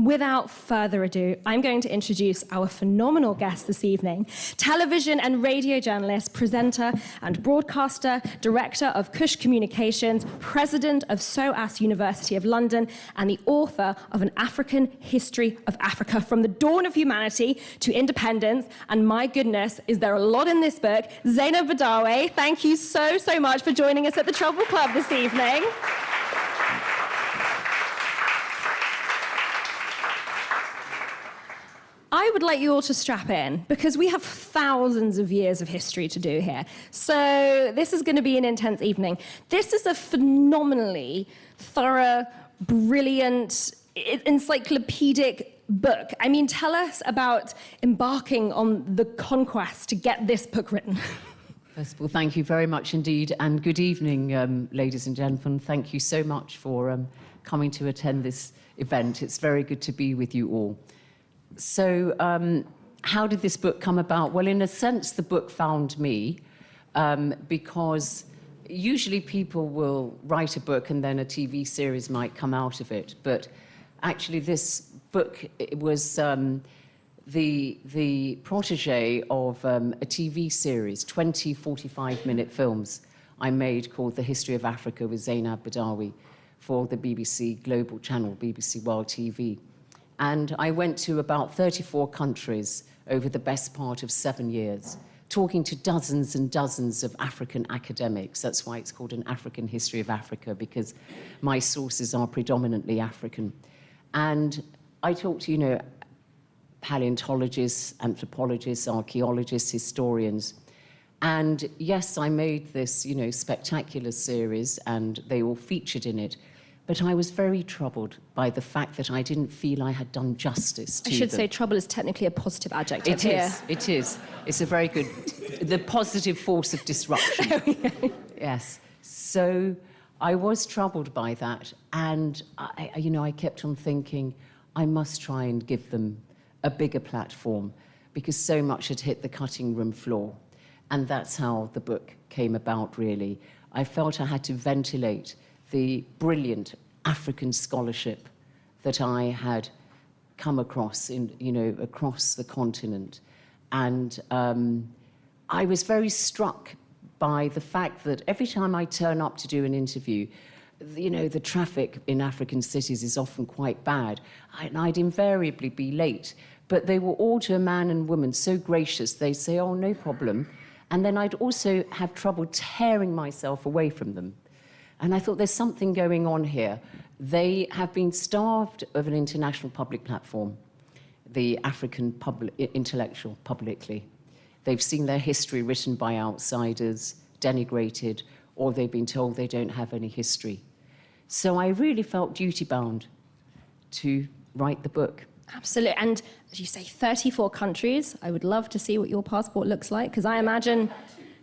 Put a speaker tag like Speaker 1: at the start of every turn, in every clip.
Speaker 1: without further ado, I'm going to introduce our phenomenal guest this evening, television and radio journalist, presenter and broadcaster, director of Kush Communications, president of SOAS University of London, and the author of An African History of Africa, From the Dawn of Humanity to Independence. And my goodness, is there a lot in this book? Zeinab Badawi, thank you so much for joining us at the Trouble Club this evening. I would like you all to strap in, because we have thousands of years of history to do here. So this is going to be an intense evening. This is a phenomenally thorough, brilliant, encyclopedic book. I mean, tell us about embarking on the conquest to get this book written.
Speaker 2: First of all, thank you very much indeed, and good evening, ladies and gentlemen. Thank you so much for coming to attend this event. It's very good to be with you all. So how did this book come about? Well, in a sense, the book found me because usually people will write a book and then a TV series might come out of it. But actually, this book was the protege of a TV series, 20 45-minute films I made called The History of Africa with Zeinab Badawi for the BBC Global Channel, BBC World TV. And I went to about 34 countries over the best part of 7 years, talking to dozens and dozens of African academics. That's why it's called An African History of Africa, because my sources are predominantly African. And I talked to, paleontologists, anthropologists, archaeologists, historians. And yes, I made this, spectacular series, and they all featured in it. But I was very troubled by the fact that I didn't feel I had done justice to them.
Speaker 1: I should say trouble is technically a positive adjective here.
Speaker 2: It is. It's a very good, the positive force of disruption. Yes. So I was troubled by that. And, I kept on thinking, I must try and give them a bigger platform, because so much had hit the cutting room floor. And that's how the book came about, really. I felt I had to ventilate the brilliant African scholarship that I had come across across the continent. And I was very struck by the fact that every time I turn up to do an interview, the traffic in African cities is often quite bad, and I'd invariably be late. But they were all, to a man and woman, so gracious. They'd say, oh, no problem. And then I'd also have trouble tearing myself away from them. And I thought, there's something going on here. They have been starved of an international public platform, the African intellectual publicly. They've seen their history written by outsiders, denigrated, or they've been told they don't have any history. So I really felt duty-bound to write the book.
Speaker 1: Absolutely. And as you say, 34 countries. I would love to see what your passport looks like, because I imagine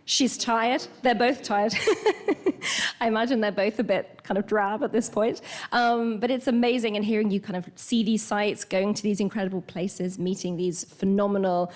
Speaker 1: she's tired. They're both tired. I imagine they're both a bit kind of drab at this point. But it's amazing, and hearing you kind of see these sites, going to these incredible places, meeting these phenomenal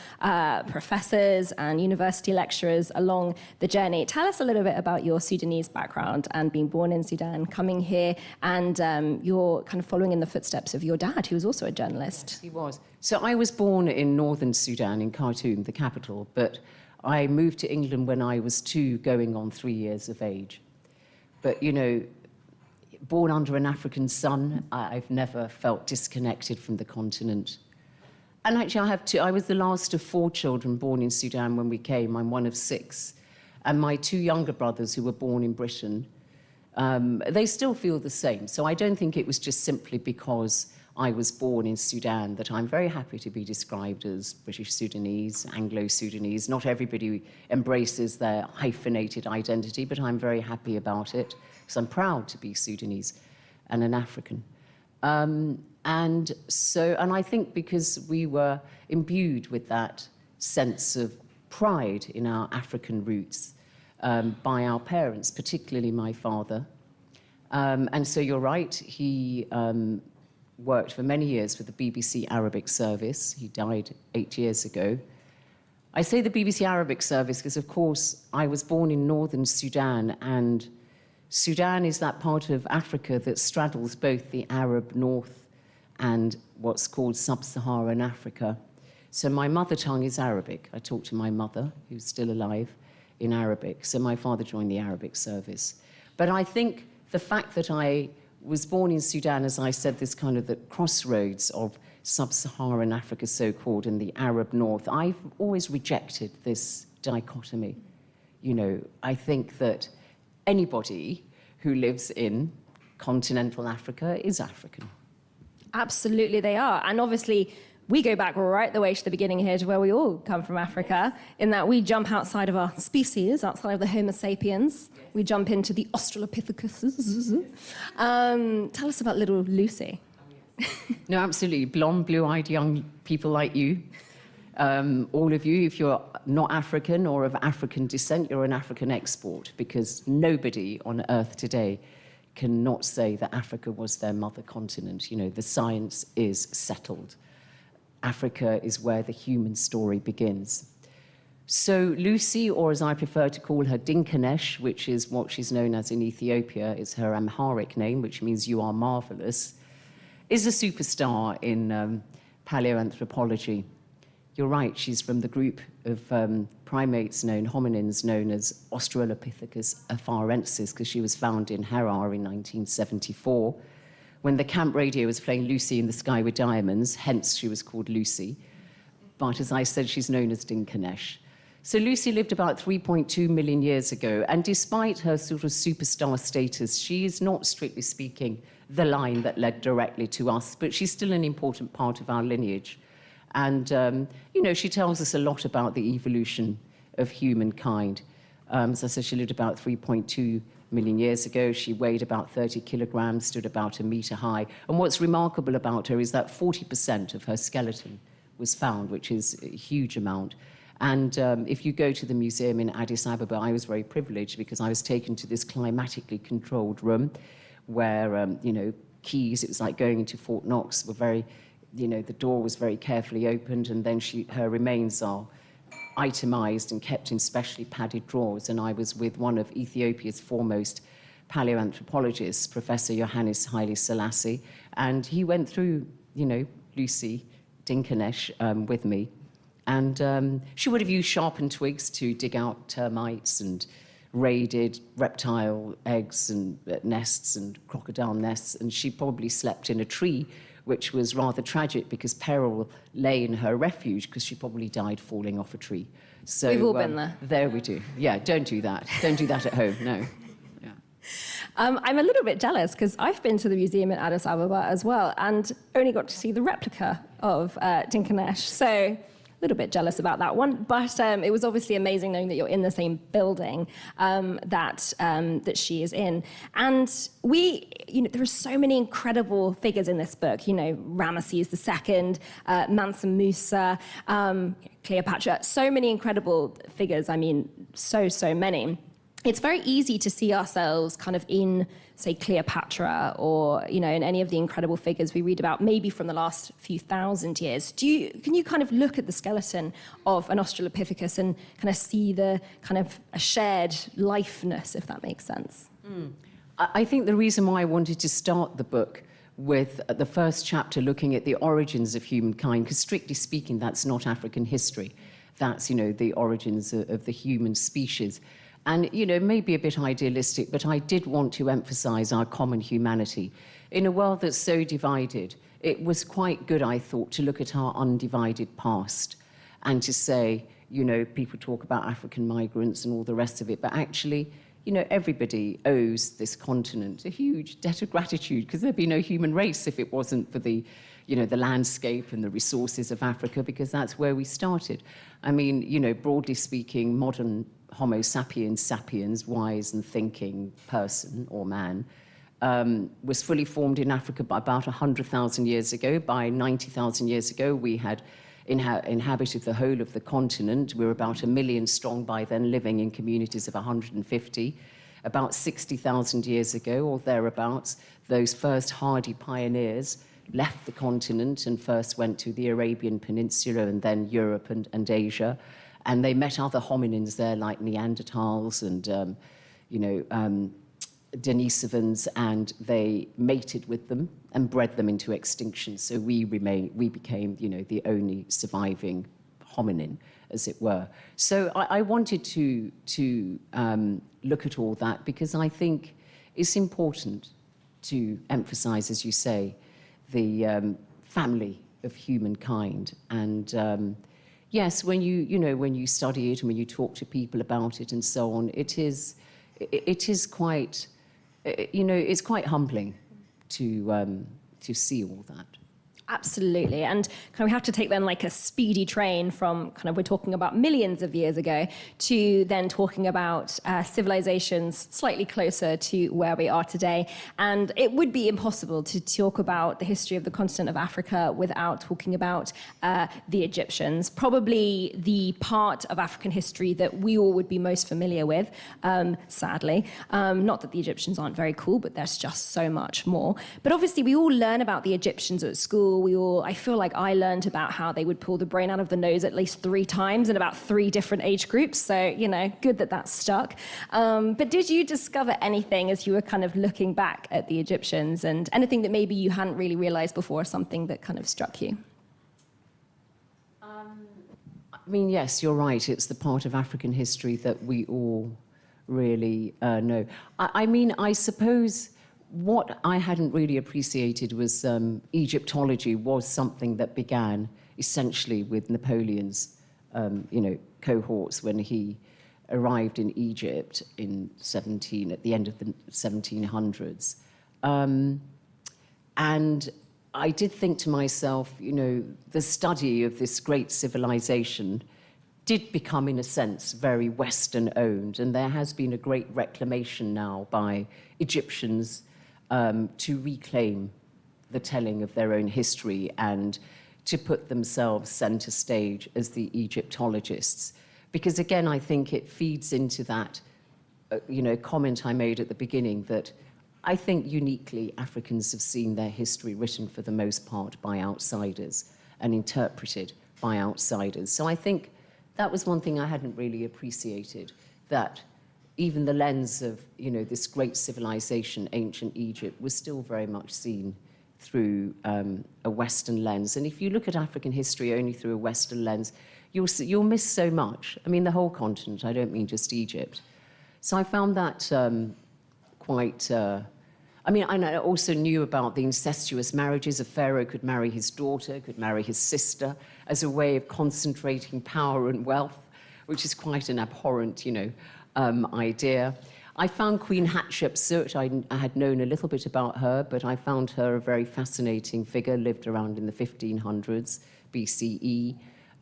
Speaker 1: professors and university lecturers along the journey. Tell us a little bit about your Sudanese background and being born in Sudan, coming here, and you're kind of following in the footsteps of your dad, who was also a journalist.
Speaker 2: Yes, he was. So I was born in northern Sudan, in Khartoum, the capital, but I moved to England when I was 2, going on 3 years of age. But, born under an African sun, I've never felt disconnected from the continent. And actually, I was the last of 4 children born in Sudan when we came. I'm one of 6. And my 2 younger brothers, who were born in Britain, they still feel the same. So I don't think it was just simply because I was born in Sudan that I'm very happy to be described as British Sudanese, Anglo-Sudanese. Not everybody embraces their hyphenated identity, but I'm very happy about it, because I'm proud to be Sudanese and an African. And I think because we were imbued with that sense of pride in our African roots by our parents, particularly my father. And so you're right, he worked for many years for the BBC Arabic service. He died 8 years ago. I say the BBC Arabic service because, of course, I was born in northern Sudan, and Sudan is that part of Africa that straddles both the Arab north and what's called sub-Saharan Africa. So my mother tongue is Arabic. I talk to my mother, who's still alive, in Arabic. So my father joined the Arabic service. But I think the fact that I was born in Sudan, as I said, this kind of the crossroads of sub-Saharan Africa, so-called, and the Arab North, I've always rejected this dichotomy. You know, I think that anybody who lives in continental Africa is African.
Speaker 1: Absolutely, they are. And obviously, we go back right the way to the beginning here to where we all come from Africa, in that we jump outside of our species, outside of the Homo sapiens. Yes. We jump into the Australopithecus. Tell us about little Lucy.
Speaker 2: No, absolutely. Blonde, blue-eyed young people like you. All of you, if you're not African or of African descent, you're an African export, because nobody on Earth today cannot say that Africa was their mother continent. You know, the science is settled. Africa is where the human story begins. So Lucy, or as I prefer to call her, Dinkanesh, which is what she's known as in Ethiopia, is her Amharic name, which means you are marvelous, is a superstar in paleoanthropology. You're right, she's from the group of hominins known as Australopithecus afarensis, because she was found in Harar in 1974, when the camp radio was playing Lucy in the Sky with Diamonds, hence she was called Lucy. But as I said, she's known as Dinkanesh. So Lucy lived about 3.2 million years ago, and despite her sort of superstar status, she is not, strictly speaking, the line that led directly to us, but she's still an important part of our lineage. And, you know, she tells us a lot about the evolution of humankind. As I said, she lived about 3.2 million years ago. She weighed about 30 kilograms, stood about 1 meter high. And what's remarkable about her is that 40% of her skeleton was found, which is a huge amount. And if you go to the museum in Addis Ababa, I was very privileged because I was taken to this climatically controlled room where, you know, keys, it was like going into Fort Knox, were very, you know, the door was very carefully opened, and then her remains are itemized and kept in specially padded drawers. And I was with one of Ethiopia's foremost paleoanthropologists, Professor Johannes Haile Selassie, and he went through, you know, Lucy Dinkanesh with me. And she would have used sharpened twigs to dig out termites and raided reptile eggs and nests and crocodile nests, and she probably slept in a tree, which was rather tragic because peril lay in her refuge because she probably died falling off a tree. So
Speaker 1: we've all been there.
Speaker 2: There we do. Yeah, don't do that. Don't do that at home, no. Yeah.
Speaker 1: I'm a little bit jealous because I've been to the museum in Addis Ababa as well and only got to see the replica of Dinkanesh. So a little bit jealous about that one, but it was obviously amazing knowing that you're in the same building that she is in. And you know, there are so many incredible figures in this book. You know, Ramesses II, Mansa Musa, Cleopatra. So many incredible figures. I mean, so many. It's very easy to see ourselves kind of in, say, Cleopatra or, you know, in any of the incredible figures we read about, maybe from the last few thousand years. Can you kind of look at the skeleton of an Australopithecus and kind of see the kind of a shared lifeness, if that makes sense?
Speaker 2: I think the reason why I wanted to start the book with the first chapter looking at the origins of humankind, because strictly speaking, that's not African history. That's, you know, the origins of the human species. And, you know, maybe a bit idealistic, but I did want to emphasize our common humanity. In a world that's so divided, it was quite good, I thought, to look at our undivided past and to say, you know, people talk about African migrants and all the rest of it, but actually, you know, everybody owes this continent a huge debt of gratitude, because there'd be no human race if it wasn't for the, you know, the landscape and the resources of Africa, because that's where we started. I mean, you know, broadly speaking, modern Homo sapiens, wise and thinking person or man, was fully formed in Africa by about 100,000 years ago. By 90,000 years ago, we had inhabited the whole of the continent. We were about 1 million strong by then, living in communities of 150. About 60,000 years ago, or thereabouts, those first hardy pioneers left the continent and first went to the Arabian Peninsula and then Europe and Asia. And they met other hominins there, like Neanderthals and, Denisovans, and they mated with them and bred them into extinction. So we became, the only surviving hominin, as it were. So I wanted to look at all that because I think it's important to emphasize, as you say, the family of humankind. And yes, when you study it and when you talk to people about it and so on, it is quite, it's quite humbling to see all that.
Speaker 1: Absolutely. And we have to take then like a speedy train from we're talking about millions of years ago to then talking about civilizations slightly closer to where we are today. And it would be impossible to talk about the history of the continent of Africa without talking about the Egyptians, probably the part of African history that we all would be most familiar with, sadly. Not that the Egyptians aren't very cool, but there's just so much more. But obviously we all learn about the Egyptians at school. I feel like I learned about how they would pull the brain out of the nose at least 3 times in about 3 different age groups. So, good that stuck. But did you discover anything as you were looking back at the Egyptians, and anything that maybe you hadn't really realized before, something that struck you?
Speaker 2: Yes, you're right. It's the part of African history that we all really know. I suppose what I hadn't really appreciated was Egyptology was something that began essentially with Napoleon's, cohorts when he arrived in Egypt at the end of the 1700s. And I did think to myself, the study of this great civilization did become, in a sense, very Western-owned, and there has been a great reclamation now by Egyptians to reclaim the telling of their own history and to put themselves center stage as the Egyptologists. Because again, I think it feeds into that, comment I made at the beginning that I think uniquely Africans have seen their history written for the most part by outsiders and interpreted by outsiders. So I think that was one thing I hadn't really appreciated, that even the lens of, this great civilization, ancient Egypt, was still very much seen through a Western lens. And if you look at African history only through a Western lens, you'll miss so much. The whole continent, I don't mean just Egypt. So I found that quite... and I also knew about the incestuous marriages. A pharaoh could marry his daughter, could marry his sister, as a way of concentrating power and wealth, which is quite an abhorrent, idea. I found Queen Hatshepsut. I had known a little bit about her, but I found her a very fascinating figure, lived around in the 1500s BCE.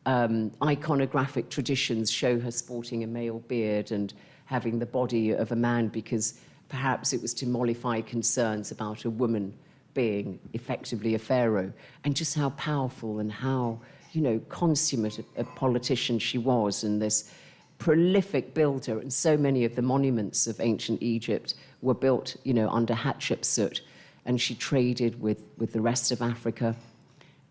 Speaker 2: Iconographic traditions show her sporting a male beard and having the body of a man because perhaps it was to mollify concerns about a woman being effectively a pharaoh, and just how powerful and how, consummate a politician she was, and this prolific builder, and so many of the monuments of ancient Egypt were built, under Hatshepsut, and she traded with the rest of Africa.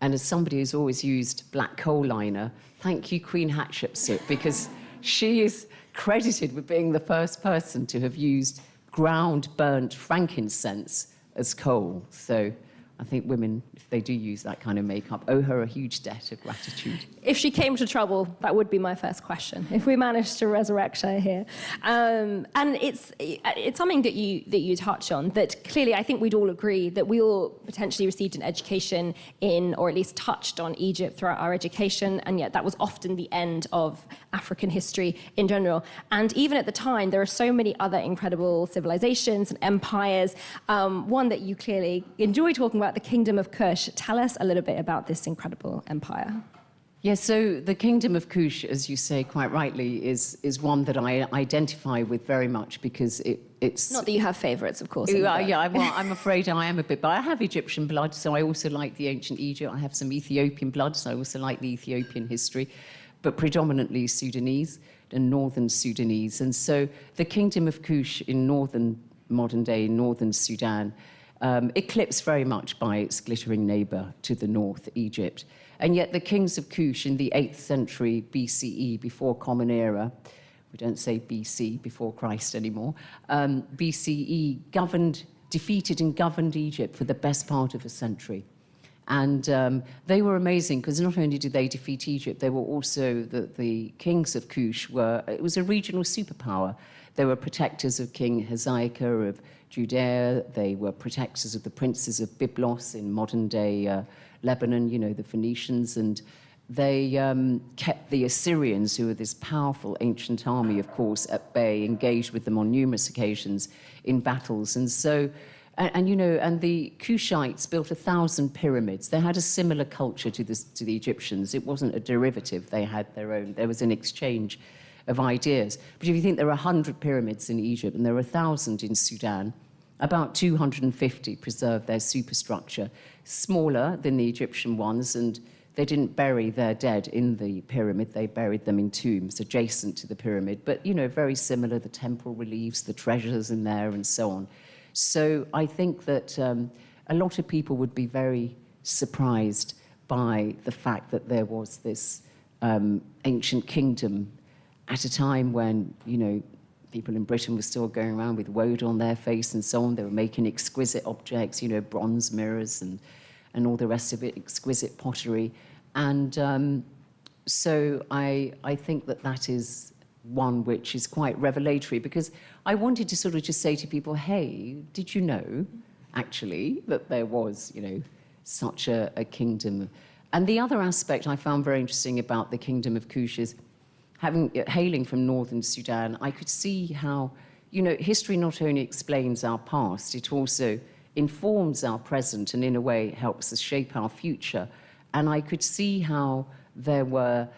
Speaker 2: And as somebody who's always used black coal liner, thank you, Queen Hatshepsut, because she is credited with being the first person to have used ground burnt frankincense as coal. So I think women, if they do use that kind of makeup, owe her a huge debt of gratitude.
Speaker 1: If she came to trouble, that would be my first question, if we managed to resurrect her here. And it's something that you touch on, that clearly I think we'd all agree that we all potentially received an education in, or at least touched on Egypt throughout our education, and yet that was often the end of African history in general. And even at the time, there are so many other incredible civilizations and empires. One that you clearly enjoy talking about, the Kingdom of Kush. Tell us a little bit about this incredible empire.
Speaker 2: Yes, so the Kingdom of Kush, as you say quite rightly, is one that I identify with very much because it's...
Speaker 1: Not that you have favourites, of course.
Speaker 2: I'm afraid I am a bit, but I have Egyptian blood, so I also like the ancient Egypt. I have some Ethiopian blood, so I also like the Ethiopian history, but predominantly Sudanese and northern Sudanese. And so the Kingdom of Kush in modern-day northern Sudan, eclipsed very much by its glittering neighbour to the north, Egypt. And yet the kings of Kush in the 8th century BCE, before Common Era, we don't say BC, before Christ anymore, BCE, defeated and governed Egypt for the best part of a century. And they were amazing because not only did they defeat Egypt, they were also the kings of Kush it was a regional superpower. They were protectors of King Hezekiah of Judea. They were protectors of the princes of Byblos in modern-day Lebanon, you know, the Phoenicians. And they kept the Assyrians, who were this powerful ancient army, of course, at bay, engaged with them on numerous occasions in battles. And so, you know, and the Kushites built 1,000 pyramids. They had a similar culture to the Egyptians. It wasn't a derivative. They had their own. There was an exchange of ideas. But if you think there are 100 pyramids in Egypt and there are 1,000 in Sudan, about 250 preserved their superstructure, smaller than the Egyptian ones, and they didn't bury their dead in the pyramid. They buried them in tombs adjacent to the pyramid. But, you know, very similar, the temple reliefs, the treasures in there, and so on. So I think that a lot of people would be very surprised by the fact that there was this ancient kingdom at a time when, you know, people in Britain were still going around with woad on their face and so on. They were making exquisite objects, you know, bronze mirrors and all the rest of it, exquisite pottery. And so I think that is one which is quite revelatory, because I wanted to sort of just say to people, hey, did you know, actually, that there was, you know, such a kingdom? And the other aspect I found very interesting about the kingdom of Kush is, hailing from northern Sudan, I could see how, you know, history not only explains our past, it also informs our present and in a way helps us shape our future. And I could see how there were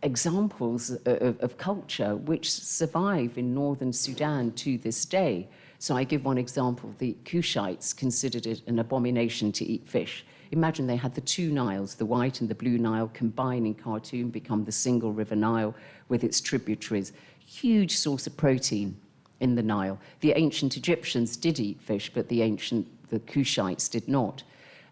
Speaker 2: examples of culture which survive in northern Sudan to this day. So I give one example. The Kushites considered it an abomination to eat fish. Imagine they had the two Niles, the White and the Blue Nile, combine in Khartoum, become the single river Nile with its tributaries. Huge source of protein in the Nile. The ancient Egyptians did eat fish, but the Kushites did not.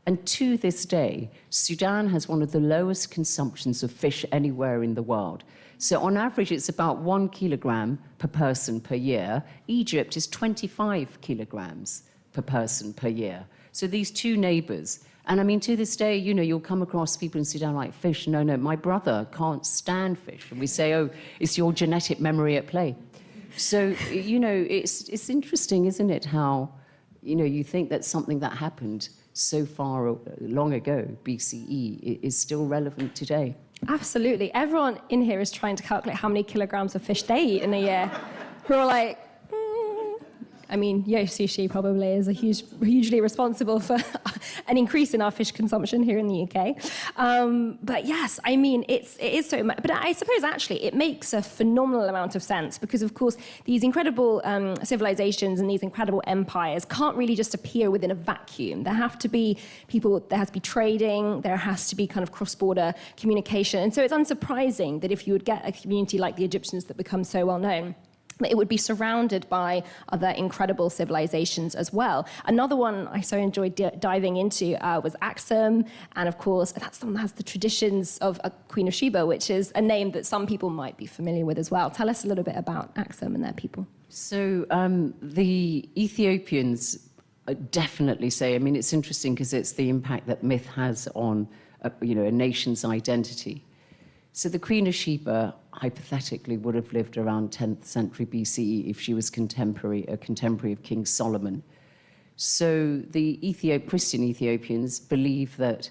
Speaker 2: And to this day, Sudan has one of the lowest consumptions of fish anywhere in the world. So on average, it's about 1 kilogram per person per year. Egypt is 25 kilograms per person per year. So these two neighbors, and I mean, to this day, you know, you'll come across people in Sudan like, fish, no, my brother can't stand fish. And we say, oh, it's your genetic memory at play. So, you know, it's interesting, isn't it, how, you know, you think that something that happened so far long ago, BCE, is still relevant today.
Speaker 1: Absolutely. Everyone in here is trying to calculate how many kilograms of fish they eat in a year. Who are like, I mean, Yo Sushi probably is hugely responsible for an increase in our fish consumption here in the UK. But yes, I mean, it is so much. But I suppose actually it makes a phenomenal amount of sense because, of course, these incredible civilizations and these incredible empires can't really just appear within a vacuum. There have to be people, there has to be trading, there has to be kind of cross-border communication. And so it's unsurprising that if you would get a community like the Egyptians that become so well known, it would be surrounded by other incredible civilizations as well. Another one I so enjoyed diving into was Aksum, and of course, that's the one that has the traditions of a Queen of Sheba, which is a name that some people might be familiar with as well. Tell us a little bit about Aksum and their people.
Speaker 2: So the Ethiopians definitely say, I mean, it's interesting because it's the impact that myth has on you know, a nation's identity. So the Queen of Sheba, hypothetically, would have lived around 10th century BCE if she was a contemporary of King Solomon. So the Christian Ethiopians believe that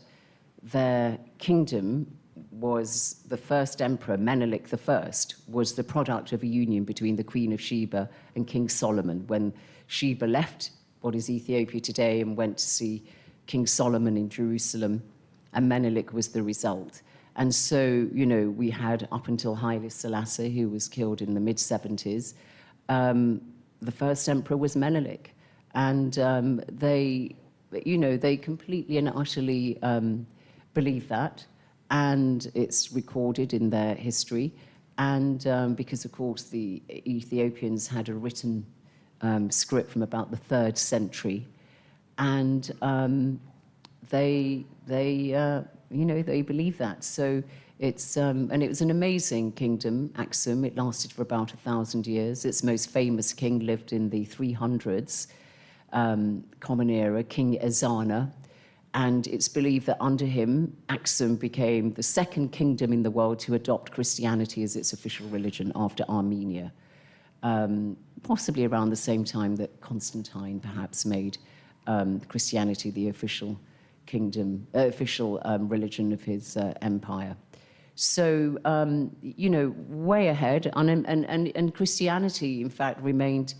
Speaker 2: their kingdom was, the first emperor, Menelik I, was the product of a union between the Queen of Sheba and King Solomon. When Sheba left what is Ethiopia today and went to see King Solomon in Jerusalem, and Menelik was the result. And so, you know, we had up until Haile Selassie, who was killed in the mid-70s, the first emperor was Menelik. And they completely and utterly believe that. And it's recorded in their history. And because, of course, the Ethiopians had a written script from about the 3rd century. And they they believe that. So it's, and it was an amazing kingdom, Aksum. It lasted for about 1,000 years. Its most famous king lived in the 300s, Common Era, King Ezana. And it's believed that under him, Aksum became the second kingdom in the world to adopt Christianity as its official religion after Armenia. Possibly around the same time that Constantine perhaps made Christianity the official kingdom, religion of his empire. So, way ahead. And Christianity, in fact, remained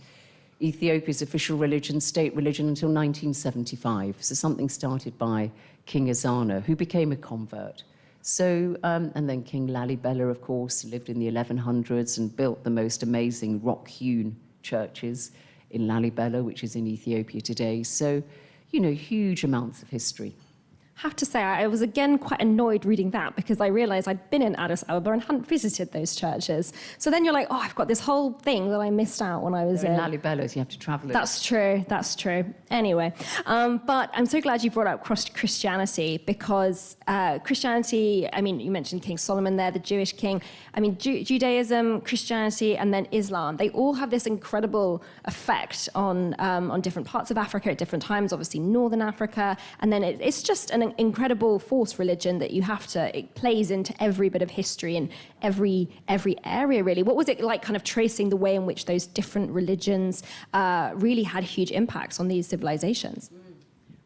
Speaker 2: Ethiopia's official religion, state religion, until 1975. So something started by King Ezana, who became a convert. So, and then King Lalibela, of course, lived in the 1100s and built the most amazing rock-hewn churches in Lalibela, which is in Ethiopia today. So, huge amounts of history.
Speaker 1: I have to say, I was again quite annoyed reading that because I realized I'd been in Addis Ababa and hadn't visited those churches. So then you're like, I've got this whole thing that I missed out when I was in
Speaker 2: Lalibela, so you have to travel it.
Speaker 1: That's true. Anyway, but I'm so glad you brought up Christianity because Christianity, you mentioned King Solomon there, the Jewish king. Judaism, Christianity, and then Islam, they all have this incredible effect on different parts of Africa at different times, obviously Northern Africa, and then it's just an incredible force religion that it plays into every bit of history and every area, really. What was it like kind of tracing the way in which those different religions really had huge impacts on these civilizations?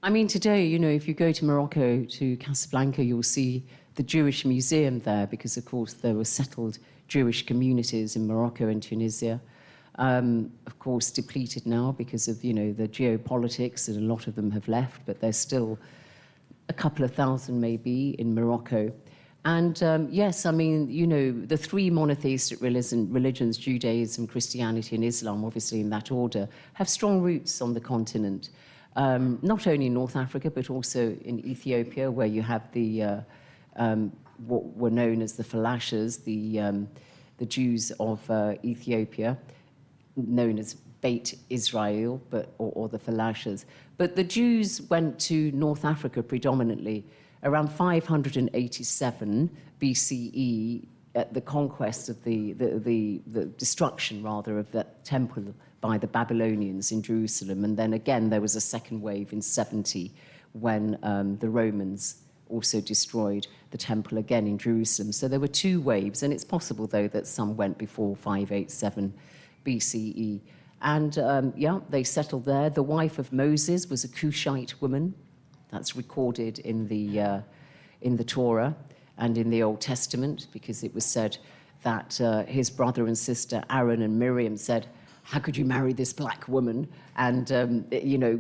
Speaker 2: Today, if you go to Morocco, to Casablanca, you'll see the Jewish Museum there because, of course, there were settled Jewish communities in Morocco and Tunisia. Of course, depleted now because of, the geopolitics, and a lot of them have left, but there's still a couple of thousand maybe in Morocco. And yes, the three monotheistic religions, Judaism, Christianity, and Islam, obviously in that order, have strong roots on the continent. Not only in North Africa, but also in Ethiopia, where you have the what were known as the Falashas, the Jews of Ethiopia, known as Beit Israel, or the Falashas. But the Jews went to North Africa predominantly around 587 BCE at the conquest of the destruction, rather, of the temple by the Babylonians in Jerusalem. And then again, there was a second wave in 70 when the Romans also destroyed the temple again in Jerusalem. So there were two waves, and it's possible, though, that some went before 587 BCE. And they settled there. The wife of Moses was a Cushite woman. That's recorded in the Torah and in the Old Testament, because it was said that his brother and sister Aaron and Miriam said, "How could you marry this black woman?" And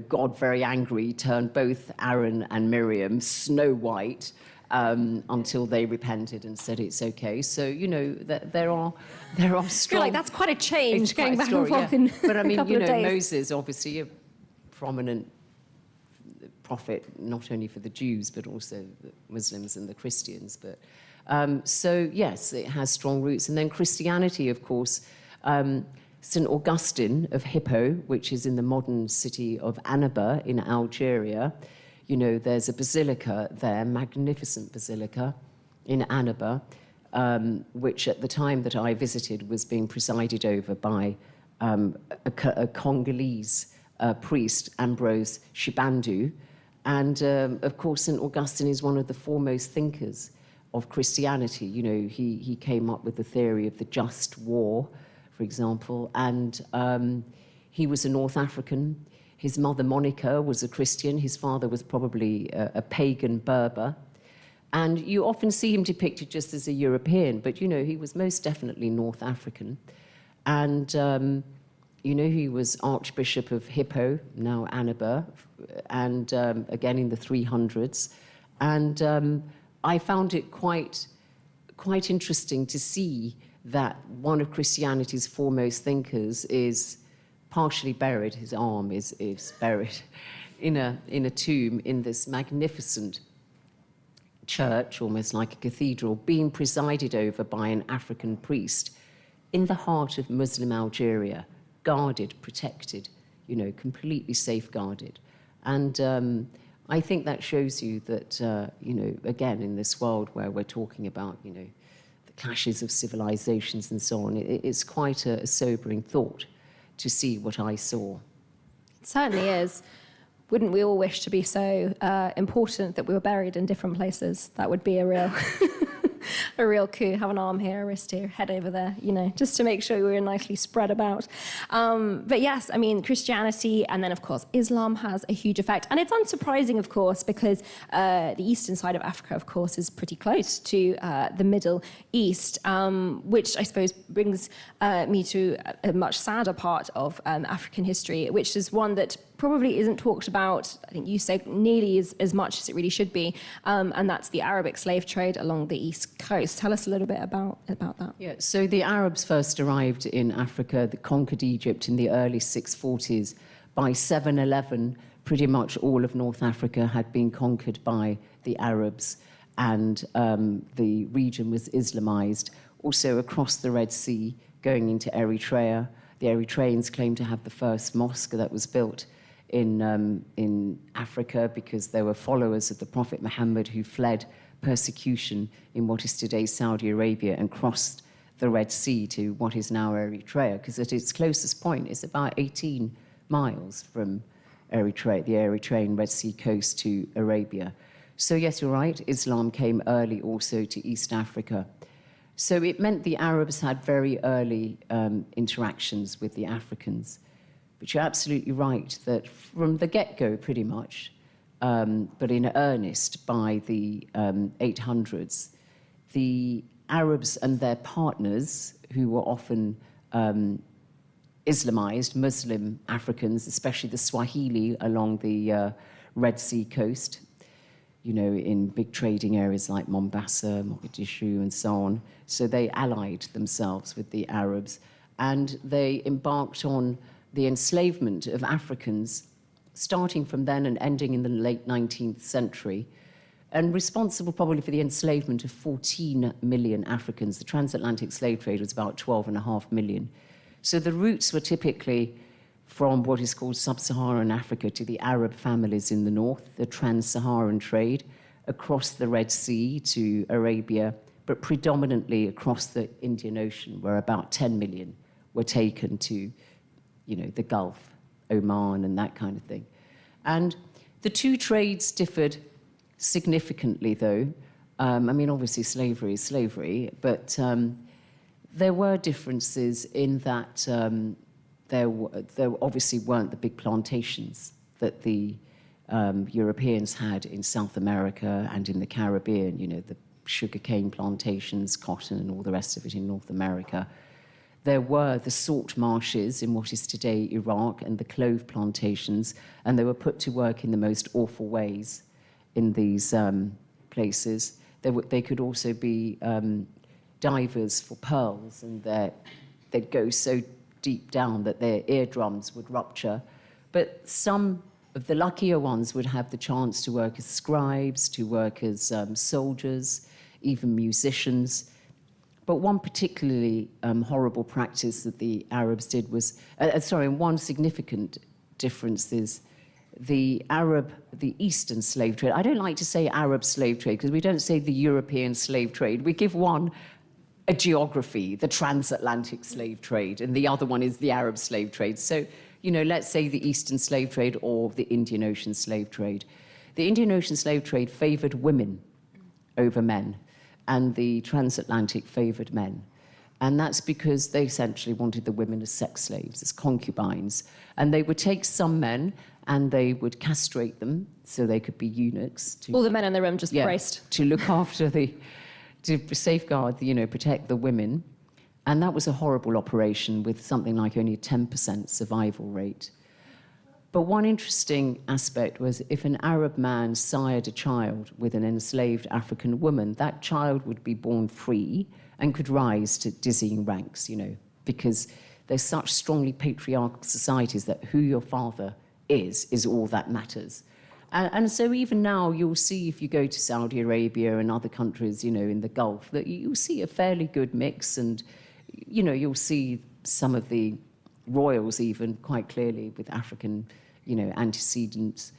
Speaker 2: God, very angry, turned both Aaron and Miriam snow white until they repented and said it's okay. So there are strong.
Speaker 1: You're like, that's quite a change going back and forth in
Speaker 2: But
Speaker 1: a couple of days.
Speaker 2: Moses, obviously a prominent prophet, not only for the Jews but also the Muslims and the Christians. But so yes, it has strong roots. And then Christianity, of course. St. Augustine of Hippo, which is in the modern city of Annaba in Algeria. There's a basilica there, magnificent basilica in Annaba, which at the time that I visited was being presided over by a Congolese priest, Ambrose Shibandu. And of course, St. Augustine is one of the foremost thinkers of Christianity. He came up with the theory of the just war, for example, and he was a North African. His mother, Monica, was a Christian. His father was probably a pagan Berber. And you often see him depicted just as a European, but, he was most definitely North African. And, he was Archbishop of Hippo, now Annaba, and again in the 300s. And I found it quite interesting to see that one of Christianity's foremost thinkers is partially buried. His arm is buried in a tomb in this magnificent church, almost like a cathedral, being presided over by an African priest in the heart of Muslim Algeria, guarded, protected, completely safeguarded. And I think that shows you that, again, in this world where we're talking about, the clashes of civilizations and so on, it's quite a sobering thought to see what I saw.
Speaker 1: It certainly is. Wouldn't we all wish to be so important that we were buried in different places? That would be a real a real coup. Have an arm here, a wrist here, head over there, just to make sure we were nicely spread about. But yes, I mean, Christianity and then, of course, Islam has a huge effect. And it's unsurprising, of course, because the eastern side of Africa, of course, is pretty close to the Middle East, which I suppose brings me to a much sadder part of African history, which is one that probably isn't talked about, I think you said, nearly as much as it really should be, and that's the Arabic slave trade along the East Coast. Tell us a little bit about that.
Speaker 2: Yeah, so the Arabs first arrived in Africa, they conquered Egypt in the early 640s. By 711, pretty much all of North Africa had been conquered by the Arabs, and the region was Islamized. Also across the Red Sea, going into Eritrea, the Eritreans claim to have the first mosque that was built in Africa because they were followers of the Prophet Muhammad who fled persecution in what is today Saudi Arabia and crossed the Red Sea to what is now Eritrea, because at its closest point it's about 18 miles from Eritrea, the Eritrean Red Sea coast, to Arabia. So yes, you're right, Islam came early also to East Africa. So it meant the Arabs had very early interactions with the Africans. But you're absolutely right that from the get-go, pretty much, but in earnest by the 800s, the Arabs and their partners, who were often Islamized, Muslim Africans, especially the Swahili along the Red Sea coast, in big trading areas like Mombasa, Mogadishu, and so on. So they allied themselves with the Arabs, and they embarked on the enslavement of Africans, starting from then and ending in the late 19th century, and responsible probably for the enslavement of 14 million Africans. The transatlantic slave trade was about 12.5 million. So the routes were typically from what is called sub-Saharan Africa to the Arab families in the north, the trans-Saharan trade, across the Red Sea to Arabia, but predominantly across the Indian Ocean, where about 10 million were taken to the Gulf, Oman, and that kind of thing. And the two trades differed significantly, though. Obviously, slavery is slavery, but there were differences in that there obviously weren't the big plantations that the Europeans had in South America and in the Caribbean, the sugarcane plantations, cotton, and all the rest of it in North America. There were the salt marshes in what is today Iraq and the clove plantations, and they were put to work in the most awful ways in these places. They could also be divers for pearls, and they'd go so deep down that their eardrums would rupture. But some of the luckier ones would have the chance to work as scribes, to work as soldiers, even musicians. But one particularly horrible practice that the Arabs did was, one significant difference is the Eastern slave trade. I don't like to say Arab slave trade because we don't say the European slave trade. We give one a geography, the transatlantic slave trade, and the other one is the Arab slave trade. So, let's say the Eastern slave trade or the Indian Ocean slave trade. The Indian Ocean slave trade favored women over men, and the transatlantic favored men. And that's because they essentially wanted the women as sex slaves, as concubines. And they would take some men and they would castrate them so they could be eunuchs.
Speaker 1: All the men in the room just braced.
Speaker 2: To look after to safeguard, protect the women. And that was a horrible operation with something like only a 10% survival rate. But one interesting aspect was if an Arab man sired a child with an enslaved African woman, that child would be born free and could rise to dizzying ranks, because there's such strongly patriarchal societies that who your father is all that matters. And so even now, you'll see if you go to Saudi Arabia and other countries, in the Gulf, that you'll see a fairly good mix, and, you'll see some of the royals even quite clearly with African, antecedents.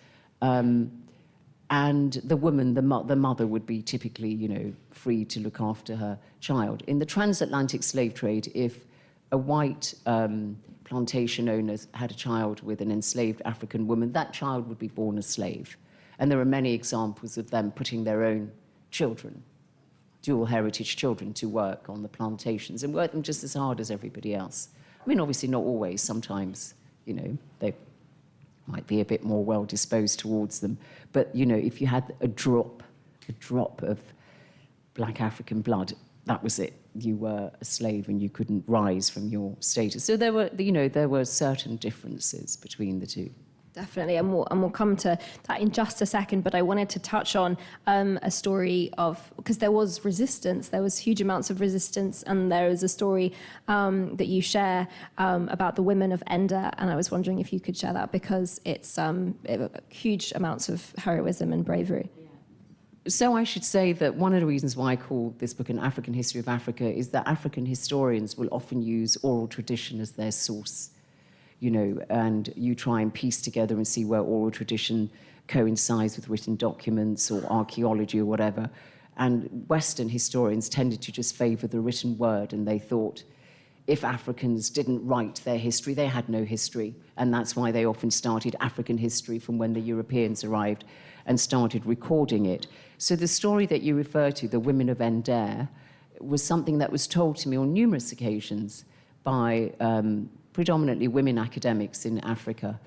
Speaker 2: and the woman, the mother, would be typically, free to look after her child. In the transatlantic slave trade, if a white plantation owner had a child with an enslaved African woman, that child would be born a slave. And there are many examples of them putting their own children, dual heritage children, to work on the plantations and work them just as hard as everybody else. I mean, obviously not always. Sometimes, they might be a bit more well-disposed towards them. But, if you had a drop of black African blood, that was it. You were a slave and you couldn't rise from your status. So there were certain differences between the two.
Speaker 1: Definitely, and we'll come to that in just a second, but I wanted to touch on a story because there was resistance, there was huge amounts of resistance, and there is a story that you share about the women of Nder, and I was wondering if you could share that, because it's huge amounts of heroism and bravery.
Speaker 2: So I should say that one of the reasons why I call this book An African History of Africa is that African historians will often use oral tradition as their source. And you try and piece together and see where oral tradition coincides with written documents or archaeology or whatever. And Western historians tended to just favor the written word, and they thought if Africans didn't write their history, they had no history. And that's why they often started African history from when the Europeans arrived and started recording it. So the story that you refer to, the women of Nder, was something that was told to me on numerous occasions by predominantly women academics in Africa.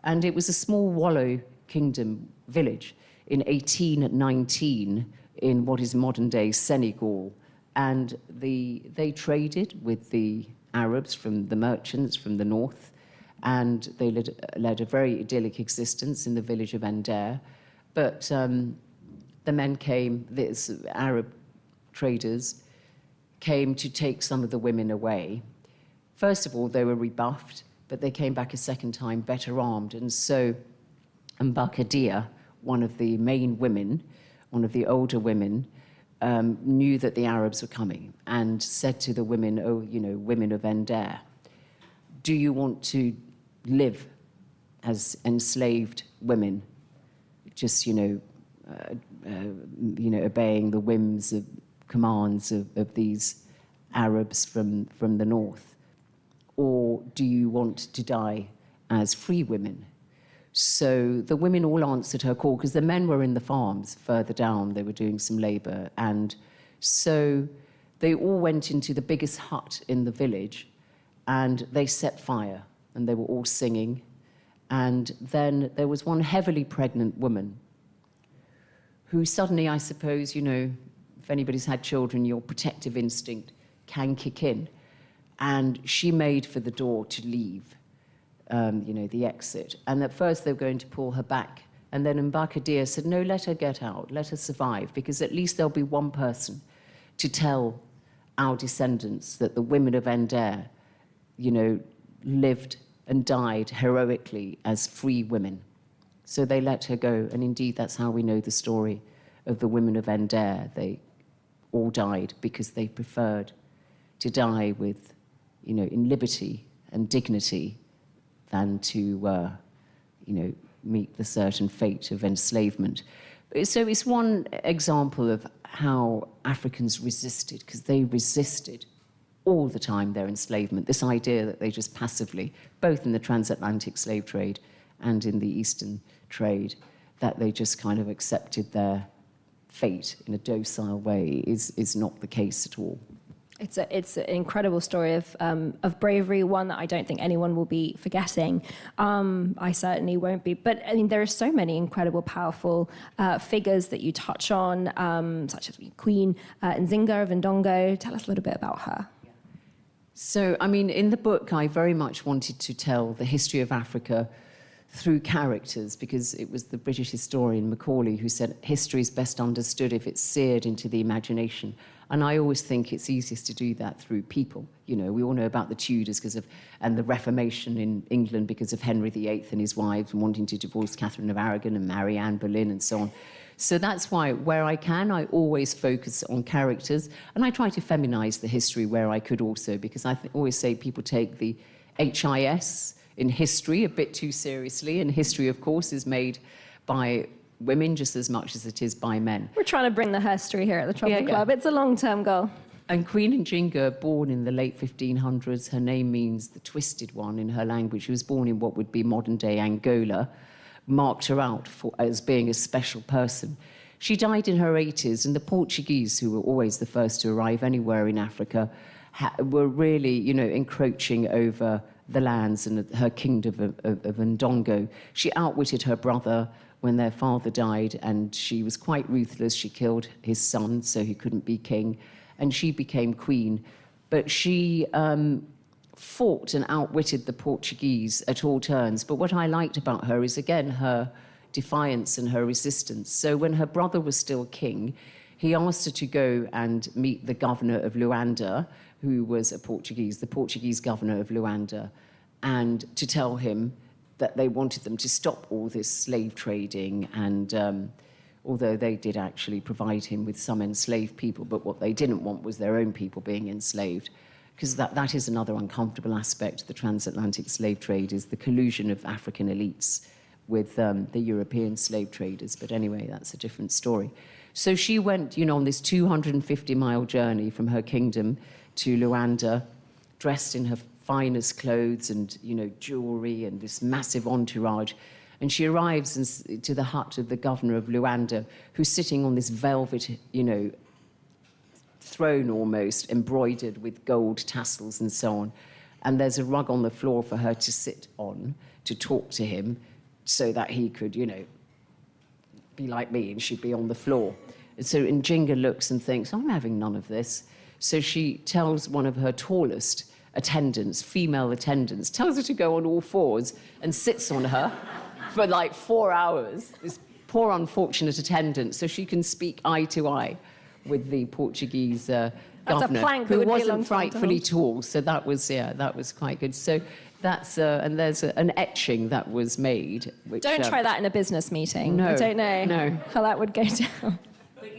Speaker 2: And it was a small Wallo kingdom village in 1819 in what is modern-day Senegal. And they traded with the Arabs, from the merchants from the north, and they led a very idyllic existence in the village of Nder. But the men came, these Arab traders, came to take some of the women away. First of all, they were rebuffed, but they came back a second time better armed. And so Mbakadia, one of the main women, one of the older women, knew that the Arabs were coming and said to the women, women of Nder, do you want to live as enslaved women, just, obeying the whims of commands of these Arabs from the north? Or do you want to die as free women? So the women all answered her call, because the men were in the farms further down. They were doing some labor. And so they all went into the biggest hut in the village, and they set fire, and they were all singing. And then there was one heavily pregnant woman who suddenly, I suppose, if anybody's had children, your protective instinct can kick in. And she made for the door to leave, the exit. And at first they were going to pull her back. And then Mbakadia said, no, let her get out, let her survive, because at least there'll be one person to tell our descendants that the women of Nder, lived and died heroically as free women. So they let her go. And indeed, that's how we know the story of the women of Nder. They all died because they preferred to die with in liberty and dignity than to, meet the certain fate of enslavement. So it's one example of how Africans resisted, because they resisted all the time their enslavement, this idea that they just passively, both in the transatlantic slave trade and in the Eastern trade, that they just kind of accepted their fate in a docile way is not the case at all.
Speaker 1: It's an incredible story of bravery, one that I don't think anyone will be forgetting. I certainly won't be. But I mean, there are so many incredible, powerful figures that you touch on, such as Queen Njinga of Ndongo. Tell us a little bit about her.
Speaker 2: So, I mean, in the book, I very much wanted to tell the history of Africa through characters, because it was the British historian Macaulay who said history is best understood if it's seared into the imagination. And I always think it's easiest to do that through people. We all know about the Tudors and the Reformation in England because of Henry VIII and his wives wanting to divorce Catherine of Aragon and marry Anne Boleyn and so on. So that's why, where I can, I always focus on characters, and I try to feminize the history where I could also, because I always say people take the HIS in history a bit too seriously, and history, of course, is made by women just as much as it is by men.
Speaker 1: We're trying to bring the history here at the Trouble Club. It's a long-term goal.
Speaker 2: And Queen Njinga, born in the late 1500s, her name means the twisted one in her language. She was born in what would be modern-day Angola, marked her out as being a special person. She died in her 80s, and the Portuguese, who were always the first to arrive anywhere in Africa, were really, encroaching over the lands and her kingdom of Ndongo. She outwitted her brother when their father died, and she was quite ruthless. She killed his son, so he couldn't be king, and she became queen. But she fought and outwitted the Portuguese at all turns. But what I liked about her is, again, her defiance and her resistance. So when her brother was still king, he asked her to go and meet the governor of Luanda, who was a Portuguese, the Portuguese governor of Luanda, and to tell him that they wanted them to stop all this slave trading. And although they did actually provide him with some enslaved people, but what they didn't want was their own people being enslaved, because that is another uncomfortable aspect of the transatlantic slave trade, is the collusion of African elites with the European slave traders. But anyway, that's a different story. So she went, on this 250-mile journey from her kingdom to Luanda, dressed in her finest clothes and, jewelry and this massive entourage. And she arrives to the hut of the governor of Luanda, who's sitting on this velvet, throne almost, embroidered with gold tassels and so on. And there's a rug on the floor for her to sit on, to talk to him, so that he could, be like me, and she'd be on the floor. And so Njinga looks and thinks, I'm having none of this. So she tells one of her tallest attendants, female attendants, tells her to go on all fours and sits on her for like 4 hours, this poor unfortunate attendant, so she can speak eye to eye with the Portuguese governor, who wasn't frightfully tall. So that was quite good. So that's and there's an etching that was made. Which,
Speaker 1: don't try that in a business meeting.
Speaker 2: No,
Speaker 1: I don't know how that would go down.
Speaker 2: But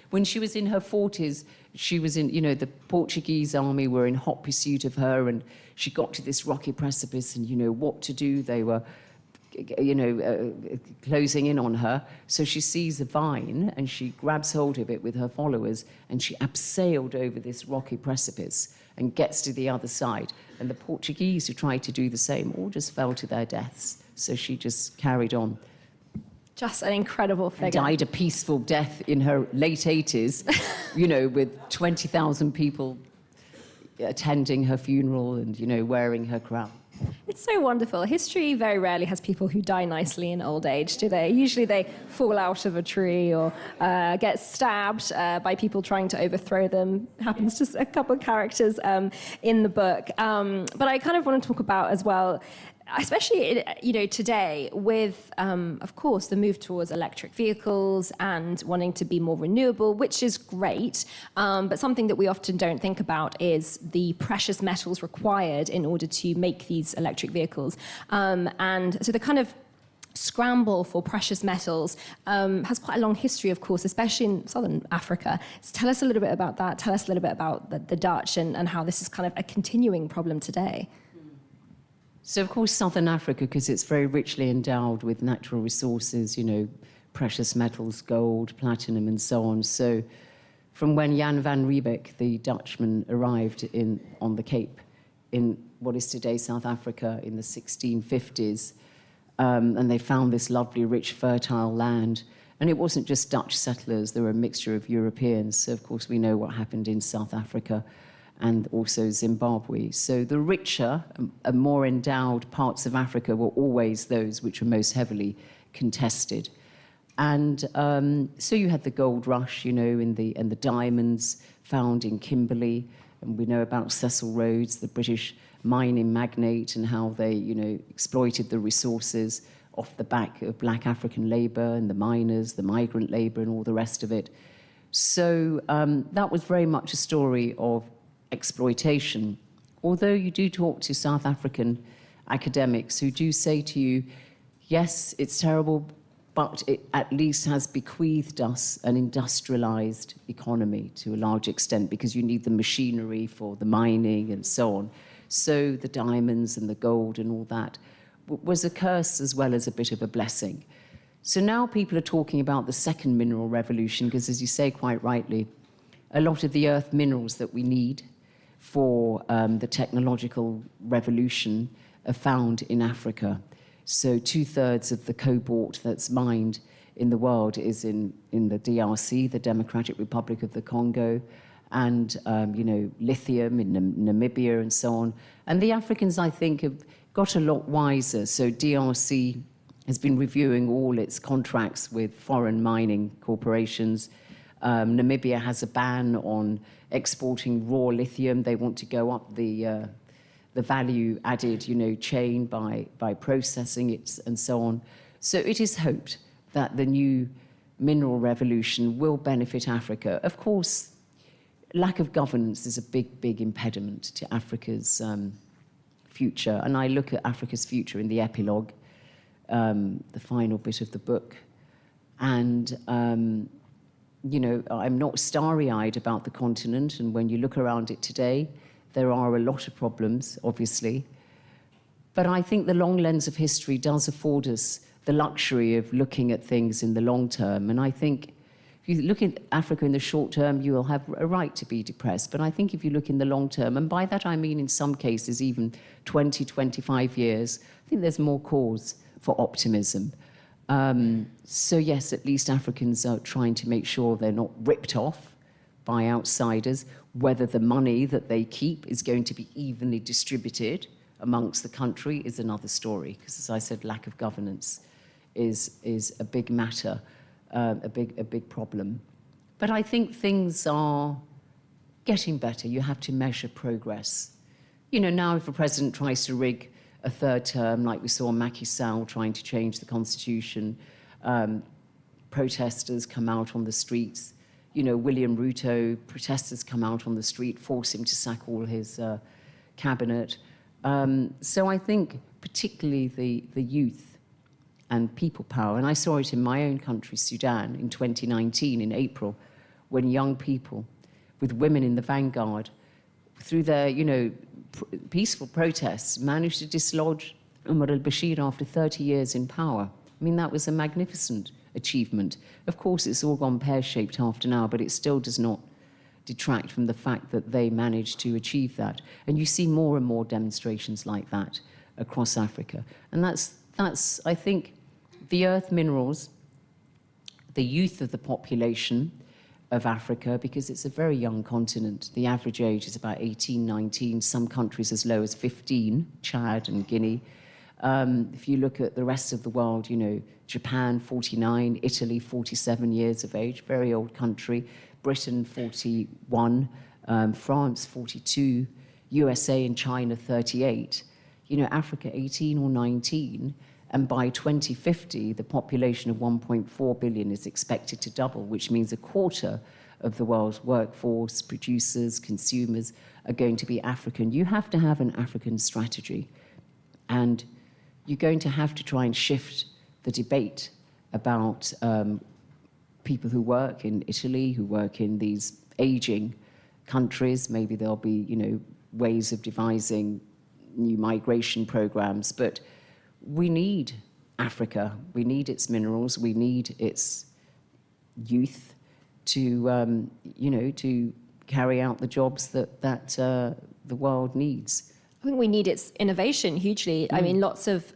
Speaker 2: when she was in her 40s, she was in, the Portuguese army were in hot pursuit of her, and she got to this rocky precipice, and what to do? They were, closing in on her. So she sees a vine, and she grabs hold of it with her followers, and she abseiled over this rocky precipice and gets to the other side. And the Portuguese who tried to do the same all just fell to their deaths. So she just carried on.
Speaker 1: Just an incredible figure.
Speaker 2: Died a peaceful death in her late 80s, with 20,000 people attending her funeral and, wearing her crown.
Speaker 1: It's so wonderful. History very rarely has people who die nicely in old age, do they? Usually they fall out of a tree or get stabbed by people trying to overthrow them. Happens to a couple of characters in the book. But I kind of want to talk about as well, especially today with of course the move towards electric vehicles and wanting to be more renewable, which is great, but something that we often don't think about is the precious metals required in order to make these electric vehicles, and so the kind of scramble for precious metals has quite a long history, of course, especially in southern Africa. So tell us a little bit about that. Tell us a little bit about the Dutch and how this is kind of a continuing problem today.
Speaker 2: So, of course, southern Africa, because it's very richly endowed with natural resources, precious metals, gold, platinum, and so on. So from when Jan van Riebeck, the Dutchman, arrived on the Cape in what is today South Africa in the 1650s, and they found this lovely, rich, fertile land. And it wasn't just Dutch settlers, there were a mixture of Europeans. So, of course, we know what happened in South Africa and also Zimbabwe. So the richer and more endowed parts of Africa were always those which were most heavily contested. And so you had the gold rush, and the diamonds found in Kimberley. And we know about Cecil Rhodes, the British mining magnate, and how they, exploited the resources off the back of black African labor and the miners, the migrant labor, and all the rest of it. So that was very much a story of exploitation. Although you do talk to South African academics who do say to you, yes, it's terrible, but it at least has bequeathed us an industrialized economy to a large extent, because you need the machinery for the mining and so on. So the diamonds and the gold and all that was a curse as well as a bit of a blessing. So now people are talking about the second mineral revolution, because as you say quite rightly, a lot of the earth minerals that we need for the technological revolution are found in Africa. So 2/3 of the cobalt that's mined in the world is in the DRC, the Democratic Republic of the Congo, and lithium in Namibia and so on. And the Africans, I think, have got a lot wiser. So DRC has been reviewing all its contracts with foreign mining corporations. Namibia has a ban on exporting raw lithium. They want to go up the value-added, chain by processing it and so on. So it is hoped that the new mineral revolution will benefit Africa. Of course, lack of governance is a big, big impediment to Africa's future. And I look at Africa's future in the epilogue, the final bit of the book. And, I'm not starry-eyed about the continent. And when you look around it today, there are a lot of problems, obviously. But I think the long lens of history does afford us the luxury of looking at things in the long term. And I think if you look at Africa in the short term, you will have a right to be depressed. But I think if you look in the long term, and by that I mean in some cases even 20, 25 years, I think there's more cause for optimism. So yes, at least Africans are trying to make sure they're not ripped off by outsiders. Whether the money that they keep is going to be evenly distributed amongst the country is another story. Because as I said, lack of governance is a big matter, a big problem. But I think things are getting better. You have to measure progress. Now if a president tries to rig a third term, like we saw Macky Sall trying to change the constitution, protesters come out on the streets. William Ruto, protesters come out on the street, force him to sack all his cabinet. So I think particularly the youth and people power, and I saw it in my own country, Sudan, in 2019, in April, when young people, with women in the vanguard, through their, peaceful protests, managed to dislodge Umar al-Bashir after 30 years in power. I mean, that was a magnificent achievement. Of course, it's all gone pear-shaped after now, but it still does not detract from the fact that they managed to achieve that. And you see more and more demonstrations like that across Africa. And that's I think, the earth minerals, the youth of the population of Africa, because it's a very young continent. The average age is about 18, 19, some countries as low as 15, Chad and Guinea. If you look at the rest of the world, Japan, 49, Italy, 47 years of age, very old country, Britain, 41, France, 42, USA and China, 38. Africa, 18 or 19. And by 2050, the population of 1.4 billion is expected to double, which means a quarter of the world's workforce, producers, consumers, are going to be African. You have to have an African strategy. And you're going to have to try and shift the debate about people who work in Italy, who work in these aging countries. Maybe there'll be, ways of devising new migration programs. But we need Africa. We need its minerals. We need its youth to, to carry out the jobs that the world needs.
Speaker 1: I think we need its innovation hugely. I mean, lots of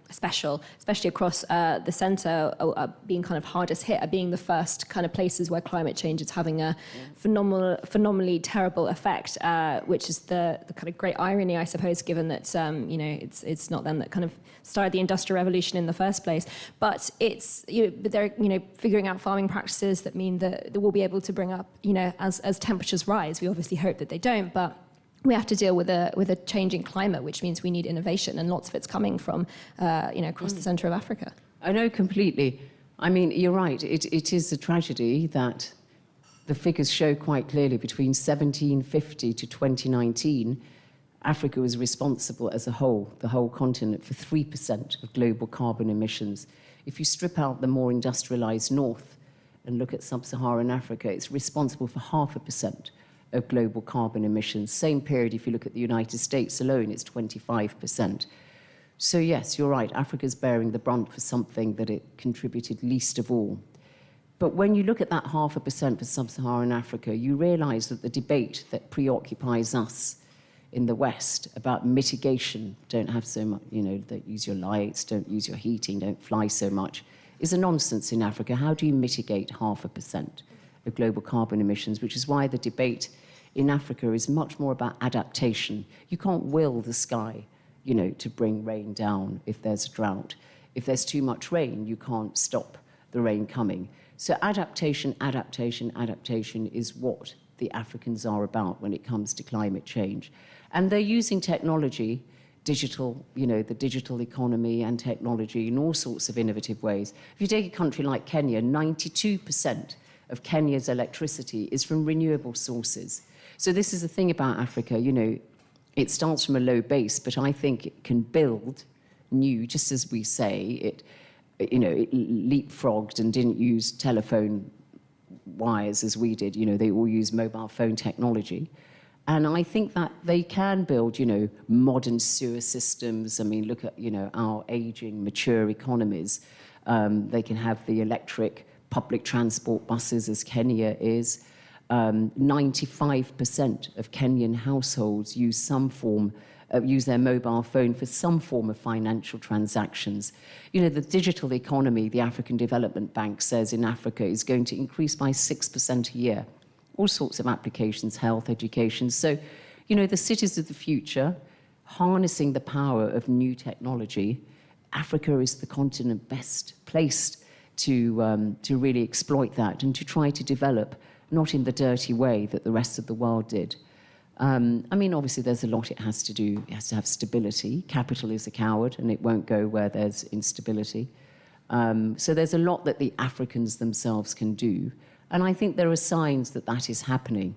Speaker 1: especially across the centre, are being kind of hardest hit, are being the first kind of places where climate change is having a phenomenally terrible effect, which is the kind of great irony, I suppose, given that, it's not them that kind of started the Industrial Revolution in the first place. But it's, but they're, figuring out farming practices that mean that we'll be able to bring up, as temperatures rise. We obviously hope that they don't, but we have to deal with a changing climate, which means we need innovation, and lots of it's coming from, across the centre of Africa.
Speaker 2: I know completely. I mean, you're right. It is a tragedy that the figures show quite clearly between 1750 to 2019, Africa was responsible as a whole, the whole continent, for 3% of global carbon emissions. If you strip out the more industrialised north and look at sub-Saharan Africa, it's responsible for 0.5% of global carbon emissions. Same period, if you look at the United States alone, it's 25%. So yes, you're right, Africa's bearing the brunt for something that it contributed least of all. But when you look at that 0.5% for sub-Saharan Africa, you realize that the debate that preoccupies us in the West about mitigation, don't have so much, don't use your lights, don't use your heating, don't fly so much, is a nonsense in Africa. How do you mitigate 0.5% of global carbon emissions, which is why the debate in Africa is much more about adaptation. You can't will the sky, to bring rain down if there's a drought. If there's too much rain, you can't stop the rain coming. So adaptation, adaptation, adaptation is what the Africans are about when it comes to climate change. And they're using technology, digital, the digital economy and technology in all sorts of innovative ways. If you take a country like Kenya, 92% of Kenya's electricity is from renewable sources. So this is the thing about Africa, it starts from a low base, but I think it can build new, just as we say, it leapfrogged and didn't use telephone wires as we did. They all use mobile phone technology. And I think that they can build, modern sewer systems. I mean, look at, our aging, mature economies. They can have the electric public transport buses, as Kenya is. 95% of Kenyan households use their mobile phone for some form of financial transactions. The digital economy, the African Development Bank says in Africa, is going to increase by 6% a year. All sorts of applications, health, education. So, the cities of the future, harnessing the power of new technology, Africa is the continent best placed to really exploit that and to try to develop, not in the dirty way that the rest of the world did. Obviously, there's a lot it has to do. It has to have stability. Capital is a coward, and it won't go where there's instability. So there's a lot that the Africans themselves can do. And I think there are signs that that is happening.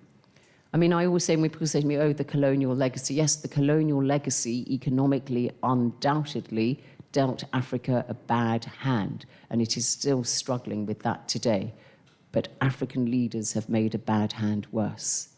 Speaker 2: I always say, when people say to me, oh, the colonial legacy. Yes, the colonial legacy economically, undoubtedly, dealt Africa a bad hand. And it is still struggling with that today. But African leaders have made a bad hand worse.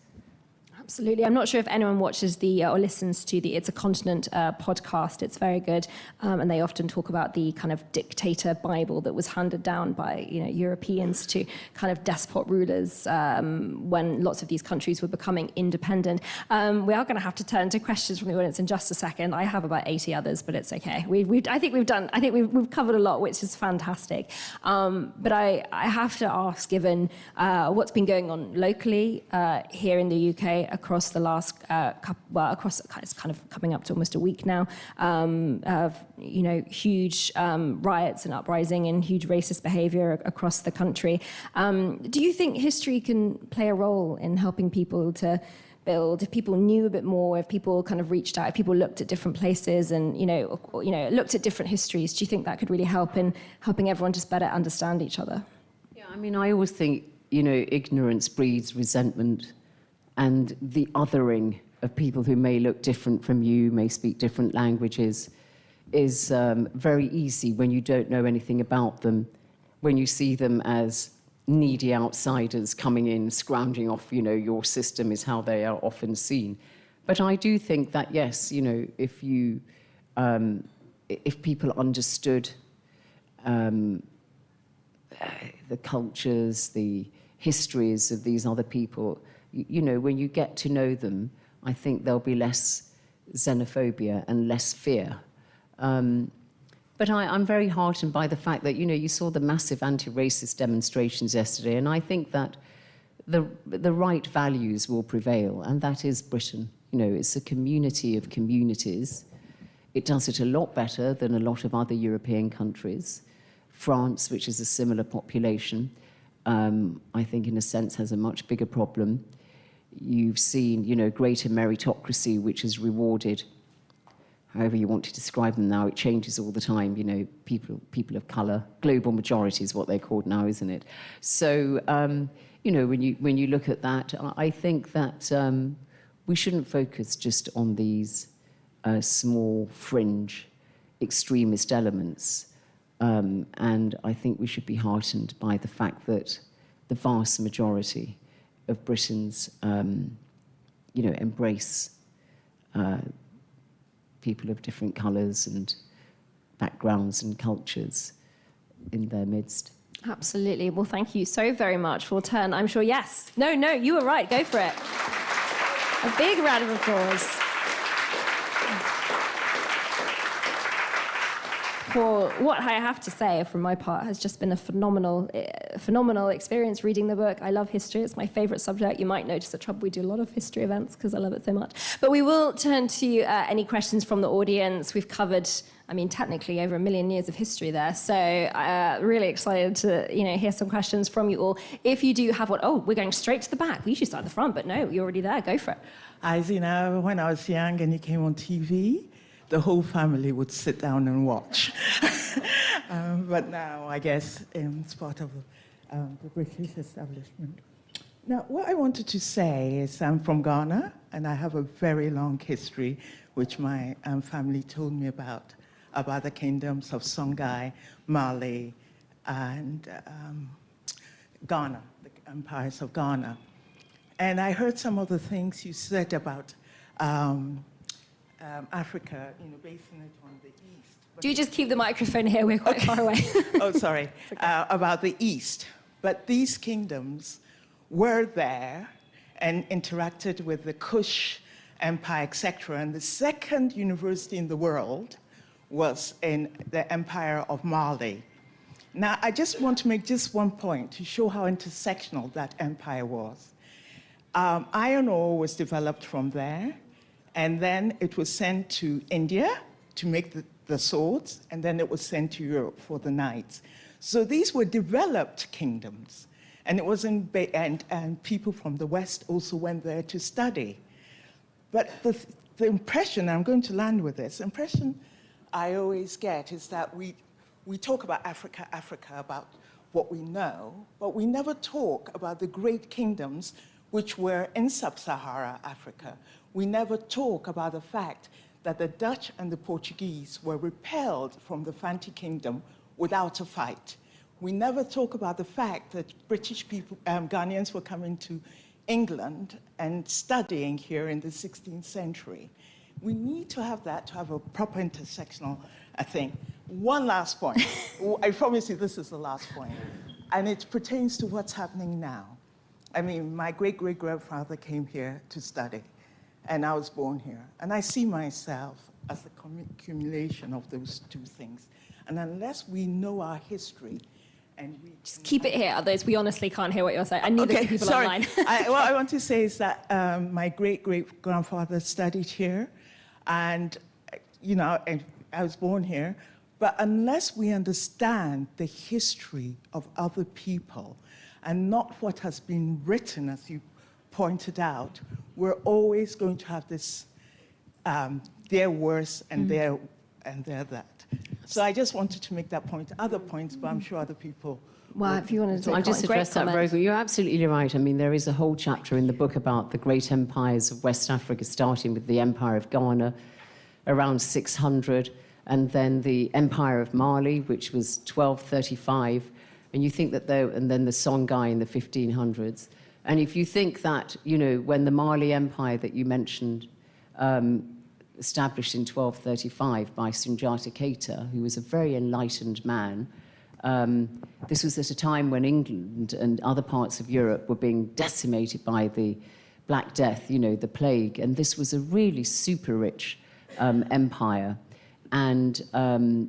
Speaker 1: Absolutely. I'm not sure if anyone watches or listens to the It's a Continent podcast. It's very good. And they often talk about the kind of dictator Bible that was handed down by Europeans to kind of despot rulers when lots of these countries were becoming independent. We are going to have to turn to questions from the audience in just a second. I have about 80 others, but it's okay. I think we've covered a lot, which is fantastic. But I have to ask, given what's been going on locally here in the UK, across the last it's kind of coming up to almost a week now, of huge riots and uprising and huge racist behaviour across the country. Do you think history can play a role in helping people to build? If people knew a bit more, if people kind of reached out, if people looked at different places and looked at different histories, do you think that could really help in helping everyone just better understand each other?
Speaker 2: Yeah, I always think ignorance breeds resentment. And the othering of people who may look different from you, may speak different languages, is very easy when you don't know anything about them, when you see them as needy outsiders coming in, scrounging off, your system is how they are often seen. But I do think that, yes, if people understood the cultures, the histories of these other people, when you get to know them, I think there'll be less xenophobia and less fear. But I'm very heartened by the fact that, you saw the massive anti-racist demonstrations yesterday, and I think that the right values will prevail, and that is Britain. It's a community of communities. It does it a lot better than a lot of other European countries. France, which is a similar population, I think in a sense has a much bigger problem. You've seen, greater meritocracy, which is rewarded, however you want to describe them now. It changes all the time, people of colour. Global majority is what they're called now, isn't it? So, when you look at that, I think that we shouldn't focus just on these small, fringe, extremist elements. And I think we should be heartened by the fact that the vast majority of Britons, embrace people of different colours and backgrounds and cultures in their midst.
Speaker 1: Absolutely. Well, thank you so very much. We'll turn, I'm sure, yes. No, you were right. Go for it. A big round of applause for what I have to say, from my part, has just been a phenomenal experience reading the book. I love history. It's my favorite subject. You might notice at Trouble we do a lot of history events because I love it so much. But we will turn to any questions from the audience. We've covered, I mean, technically over 1 million years of history there. So really excited to, hear some questions from you all. If you do have one, we're going straight to the back. We usually start at the front, but no, you're already there. Go for it.
Speaker 3: As when I was young and you came on TV, the whole family would sit down and watch. But now, I guess, it's part of the British establishment. Now, what I wanted to say is I'm from Ghana, and I have a very long history, which my family told me about the kingdoms of Songhai, Mali, and Ghana, the empires of Ghana. And I heard some of the things you said about Africa, basing it on the East.
Speaker 1: Do you just keep the microphone here? We're quite far away.
Speaker 3: Oh, sorry. Okay. About the East. But these kingdoms were there and interacted with the Kush Empire, etc. And the second university in the world was in the Empire of Mali. Now, I just want to make just one point to show how intersectional that empire was. Iron ore was developed from there, and then it was sent to India to make the swords, and then it was sent to Europe for the knights. So these were developed kingdoms, and it was and people from the West also went there to study. But the impression, I'm going to land with this, impression I always get is that we talk about Africa, about what we know, but we never talk about the great kingdoms which were in sub-Sahara Africa. We never talk about the fact that the Dutch and the Portuguese were repelled from the Fanti Kingdom without a fight. We never talk about the fact that British people, Ghanaians were coming to England and studying here in the 16th century. We need to have that to have a proper intersectional thing. One last point. I promise you this is the last point. And it pertains to what's happening now. I mean, my great-great-grandfather came here to study, and I was born here. And I see myself as the accumulation of those two things. And unless we know our history, and we
Speaker 1: just keep it here, otherwise we honestly can't hear what you're saying. I need the people online.
Speaker 3: What I want to say is that my great-great-grandfather studied here, and I was born here. But unless we understand the history of other people and not what has been written, as you pointed out, we're always going to have this, they're worse and they're that. So I just wanted to make that point. Other points, but I'm sure other people.
Speaker 1: Well, if you want to,
Speaker 2: I just address that very quickly. You're absolutely right. I mean, there is a whole chapter in the book about the great empires of West Africa, starting with the Empire of Ghana, around 600, and then the Empire of Mali, which was 1235. And you think that and then the Songhai in the 1500s. And if you think that, when the Mali Empire that you mentioned, established in 1235 by Sundiata Keita, who was a very enlightened man, this was at a time when England and other parts of Europe were being decimated by the Black Death, the plague. And this was a really super rich empire. And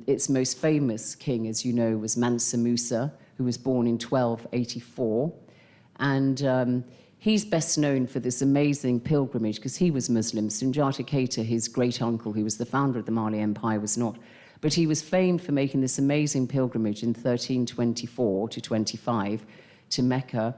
Speaker 2: its most famous king, as you know, was Mansa Musa, who was born in 1284. And he's best known for this amazing pilgrimage because he was Muslim. Sundiata Keita, his great uncle, who was the founder of the Mali Empire, was not. But he was famed for making this amazing pilgrimage in 1324 to 25 to Mecca.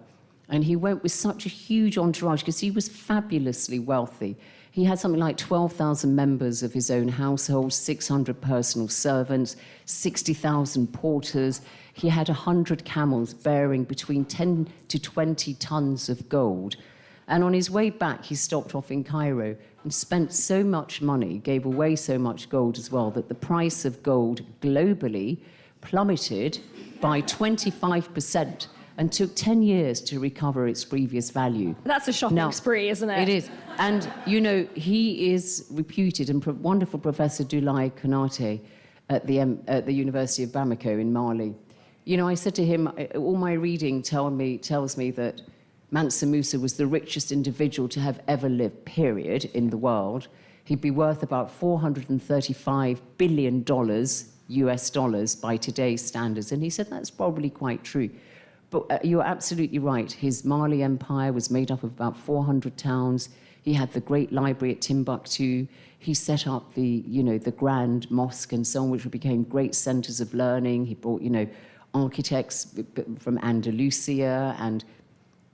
Speaker 2: And he went with such a huge entourage because he was fabulously wealthy. He had something like 12,000 members of his own household, 600 personal servants, 60,000 porters. He had 100 camels bearing between 10 to 20 tons of gold. And on his way back, he stopped off in Cairo and spent so much money, gave away so much gold as well, that the price of gold globally plummeted by 25%. And took 10 years to recover its previous value.
Speaker 1: That's a shopping spree, isn't it?
Speaker 2: It is. And, he is reputed, and wonderful Professor Dulai Konate at the University of Bamako in Mali. You know, I said to him, all my reading tells me that Mansa Musa was the richest individual to have ever lived, period, in the world. He'd be worth about $435 billion US dollars by today's standards. And he said that's probably quite true. But you're absolutely right. His Mali empire was made up of about 400 towns. He had the great library at Timbuktu. He set up the Grand Mosque and so on, which became great centers of learning. He brought, architects from Andalusia and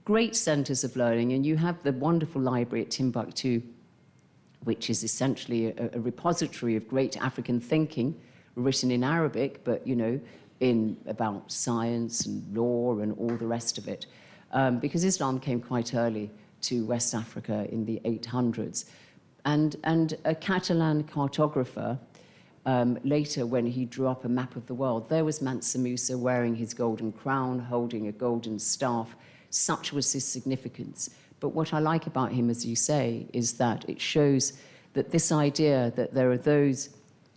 Speaker 2: great centers of learning. And you have the wonderful library at Timbuktu, which is essentially a repository of great African thinking, written in Arabic, but, in about science and law and all the rest of it. Because Islam came quite early to West Africa in the 800s. And a Catalan cartographer, later when he drew up a map of the world, there was Mansa Musa wearing his golden crown, holding a golden staff. Such was his significance. But what I like about him, as you say, is that it shows that this idea that there are those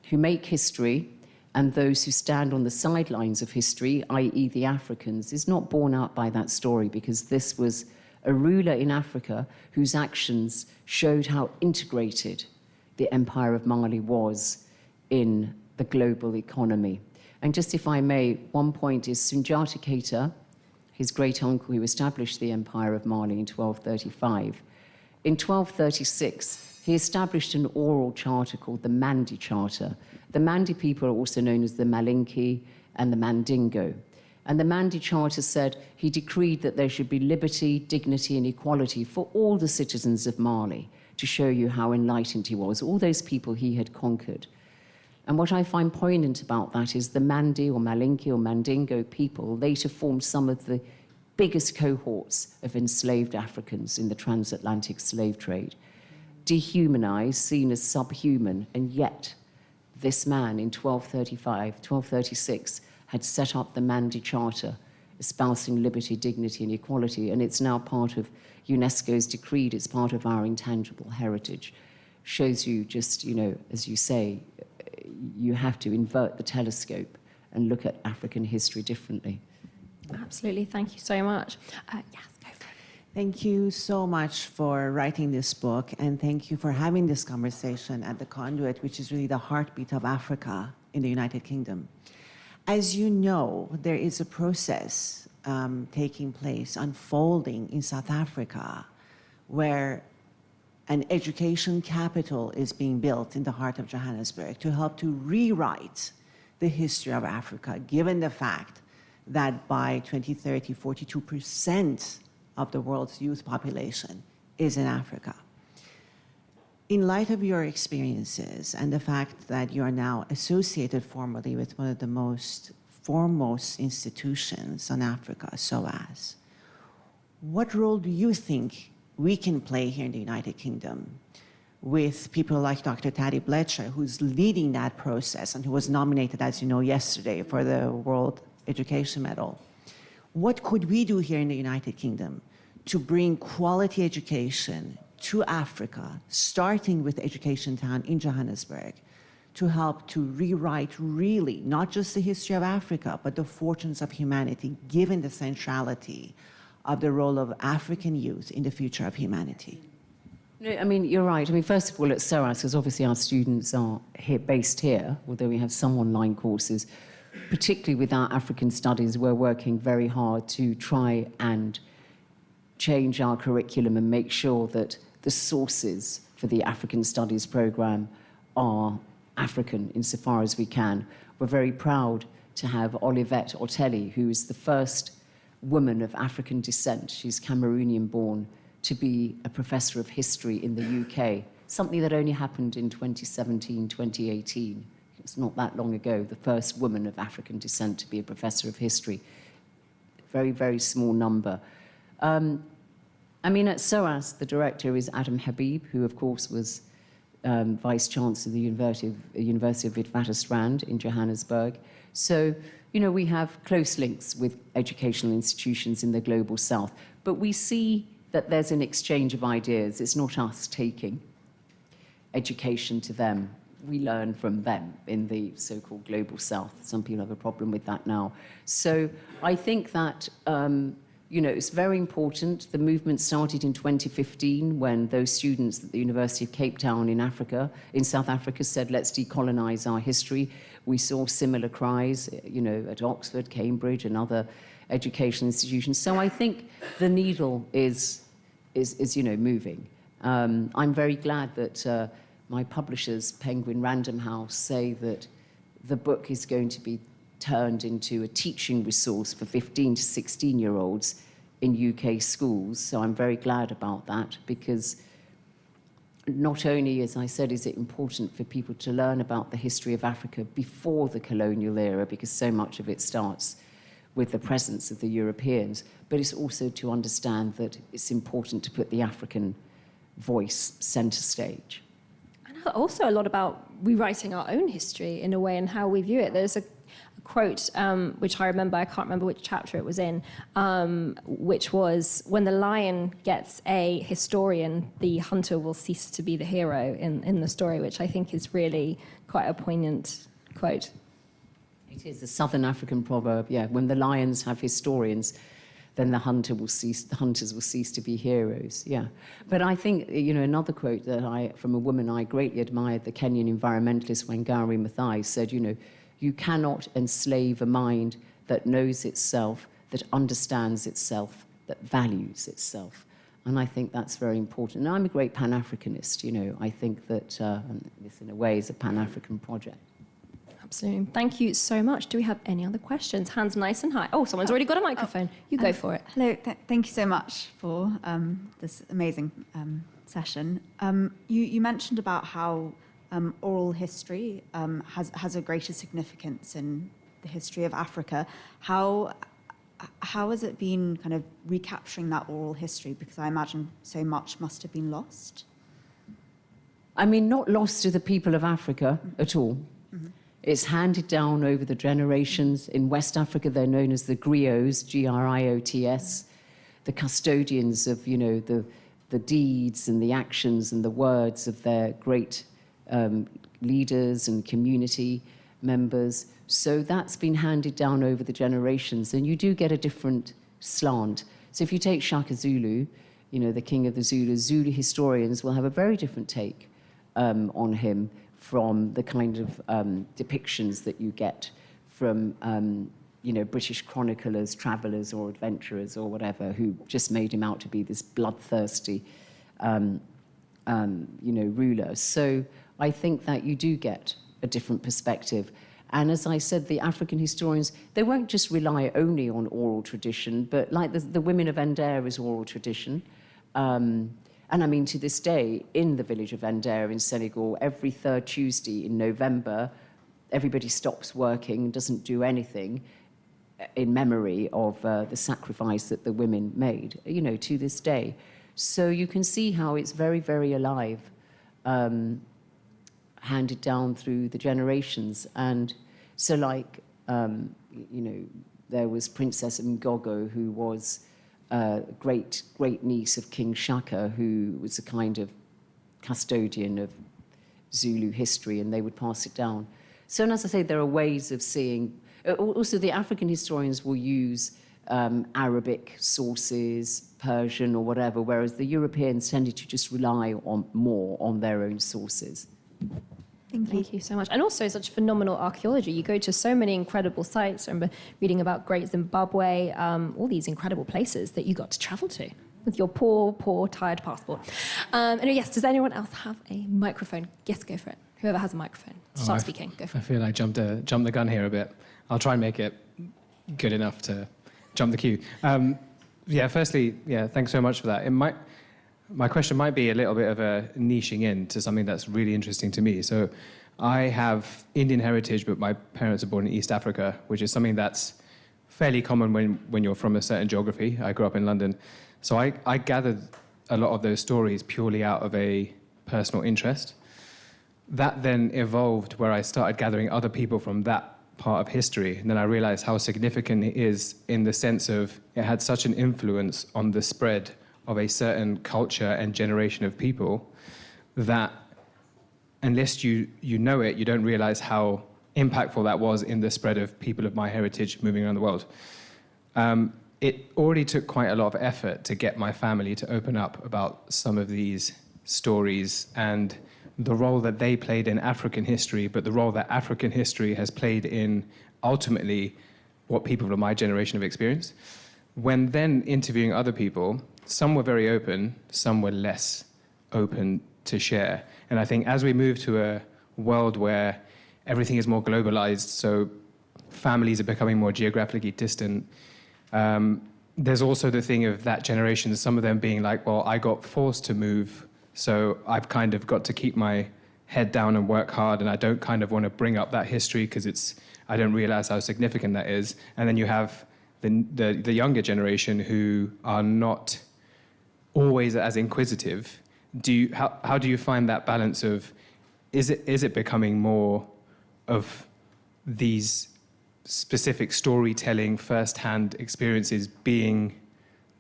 Speaker 2: who make history and those who stand on the sidelines of history, i.e. the Africans, is not borne out by that story, because this was a ruler in Africa whose actions showed how integrated the Empire of Mali was in the global economy. And just if I may, one point is Sundiata Keita, his great uncle who established the Empire of Mali in 1235. In 1236, he established an oral charter called the Mandi Charter. The Mandi people are also known as the Malinki and the Mandingo. And the Mandi Charter said he decreed that there should be liberty, dignity, and equality for all the citizens of Mali, to show you how enlightened he was, all those people he had conquered. And what I find poignant about that is the Mandi or Malinki or Mandingo people later formed some of the biggest cohorts of enslaved Africans in the transatlantic slave trade. Dehumanized, seen as subhuman, and yet this man in 1236 had set up the Mandi Charter, espousing liberty, dignity, and equality, and it's now part of UNESCO's decreed, it's part of our intangible heritage. Shows you just, as you say, you have to invert the telescope and look at African history differently.
Speaker 1: Absolutely, thank you so much. Yes, go for it.
Speaker 4: Thank you so much for writing this book, and thank you for having this conversation at the Conduit, which is really the heartbeat of Africa in the United Kingdom. As you know, there is a process taking place, unfolding in South Africa, where an education capital is being built in the heart of Johannesburg to help to rewrite the history of Africa, given the fact that by 2030, 42% of the world's youth population is in Africa. In light of your experiences and the fact that you are now associated formally with one of the most foremost institutions on Africa, SOAS, what role do you think we can play here in the United Kingdom with people like Dr. Taddy Bletcher, who's leading that process and who was nominated, as you know, yesterday for the World Education Medal? What could we do here in the United Kingdom to bring quality education to Africa, starting with Education Town in Johannesburg, to help to rewrite really not just the history of Africa, but the fortunes of humanity, given the centrality of the role of African youth in the future of humanity?
Speaker 2: No, I mean, you're right. I mean, first of all, at SOAS, because obviously our students are based here, although we have some online courses, particularly with our African studies, we're working very hard to try and change our curriculum and make sure that the sources for the African Studies program are African insofar as we can. We're very proud to have Olivette Otelli, who is the first woman of African descent, she's Cameroonian born, to be a professor of history in the UK, something that only happened in 2017, 2018. It's not that long ago, the first woman of African descent to be a professor of history. Very, very small number. I mean, at SOAS, the director is Adam Habib, who, of course, was Vice Chancellor of the University of Witwatersrand in Johannesburg. So, we have close links with educational institutions in the global south. But we see that there's an exchange of ideas. It's not us taking education to them. we learn from them in the so-called global south. Some people have a problem with that now. So I think that, it's very important. The movement started in 2015 when those students at the University of Cape Town in South Africa said, let's decolonize our history. We saw similar cries, at Oxford, Cambridge, and other education institutions. So I think the needle is moving. I'm very glad that my publishers, Penguin Random House, say that the book is going to be turned into a teaching resource for 15 to 16-year-olds in UK schools. So I'm very glad about that, because not only, as I said, is it important for people to learn about the history of Africa before the colonial era, because so much of it starts with the presence of the Europeans, but it's also to understand that it's important to put the African voice center stage.
Speaker 1: And also a lot about rewriting our own history in a way and how we view it. There's a quote, which I remember, I can't remember which chapter it was in, which was, when the lion gets a historian, the hunter will cease to be the hero in the story, which I think is really quite a poignant quote.
Speaker 2: It is a Southern African proverb, yeah. When the lions have historians, then the hunters will cease to be heroes, yeah. But I think, another quote from a woman I greatly admired, the Kenyan environmentalist Wangari Maathai, said, you cannot enslave a mind that knows itself, that understands itself, that values itself. And I think that's very important. And I'm a great Pan-Africanist, I think that this, in a way, is a Pan-African project.
Speaker 1: Absolutely. Thank you so much. Do we have any other questions? Hands nice and high. Oh, someone's already got a microphone. You go for it.
Speaker 5: Hello. Thank you so much for this amazing session. You mentioned about how oral history has a greater significance in the history of Africa. How has it been kind of recapturing that oral history? Because I imagine so much must have been lost.
Speaker 2: I mean, not lost to the people of Africa at all. Mm-hmm. It's handed down over the generations. In West Africa, they're known as the griots, Griots, the custodians of, the deeds and the actions and the words of their great leaders and community members. So that's been handed down over the generations, and you do get a different slant. So if you take Shaka Zulu, the king of the Zulus, Zulu historians will have a very different take on him from the kind of depictions that you get from, British chroniclers, travellers or adventurers or whatever, who just made him out to be this bloodthirsty, ruler. So I think that you do get a different perspective. And as I said, the African historians, they won't just rely only on oral tradition, but like the women of Nder is oral tradition. And I mean, to this day, in the village of Nder in Senegal, every third Tuesday in November, everybody stops working and doesn't do anything in memory of the sacrifice that the women made, to this day. So you can see how it's very, very alive, handed down through the generations. And so there was Princess Mgogo, who was great niece of King Shaka, who was a kind of custodian of Zulu history, and they would pass it down. So, and as I say, there are ways of seeing. Also, the African historians will use Arabic sources, Persian or whatever, whereas the Europeans tended to just rely more on their own sources.
Speaker 1: Thank you so much. And also such phenomenal archaeology. You go to so many incredible sites. I remember reading about Great Zimbabwe, all these incredible places that you got to travel to with your poor, tired passport. Anyway, yes, does anyone else have a microphone? Yes, go for it. Whoever has a microphone, start speaking. Go for it.
Speaker 6: I feel I jumped the gun here a bit. I'll try and make it good enough to jump the queue. Firstly, thanks so much for that. My question might be a little bit of a niching in to something that's really interesting to me. So I have Indian heritage, but my parents are born in East Africa, which is something that's fairly common when you're from a certain geography. I grew up in London. So I gathered a lot of those stories purely out of a personal interest. That then evolved where I started gathering other people from that part of history. And then I realized how significant it is in the sense of it had such an influence on the spread of a certain culture and generation of people that unless you know it, you don't realize how impactful that was in the spread of people of my heritage moving around the world. It already took quite a lot of effort to get my family to open up about some of these stories and the role that they played in African history, but the role that African history has played in ultimately what people of my generation have experienced. When then interviewing other people, some were very open, some were less open to share. And I think as we move to a world where everything is more globalized, so families are becoming more geographically distant, there's also the thing of that generation, some of them being like, well, I got forced to move, so I've kind of got to keep my head down and work hard, and I don't kind of want to bring up that history because I don't realize how significant that is. And then you have the younger generation who are not always as inquisitive. How do you find that balance of, is it becoming more of these specific storytelling, first-hand experiences being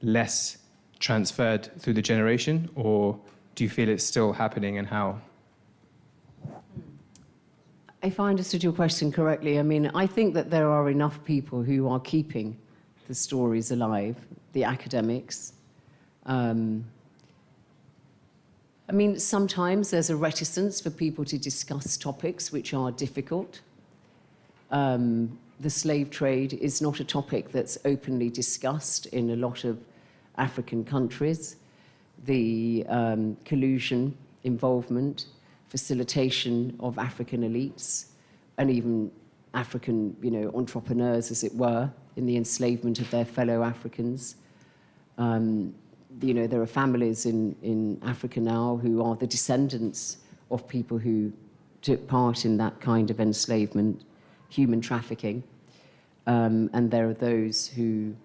Speaker 6: less transferred through the generation, or do you feel it's still happening, and how?
Speaker 2: If I understood your question correctly, I mean, I think that there are enough people who are keeping the stories alive, the academics. I mean, sometimes there's a reticence for people to discuss topics which are difficult. The slave trade is not a topic that's openly discussed in a lot of African countries. The collusion, involvement, facilitation of African elites and even African, entrepreneurs, as it were, in the enslavement of their fellow Africans. There are families in Africa now who are the descendants of people who took part in that kind of enslavement, human trafficking. And there are those who,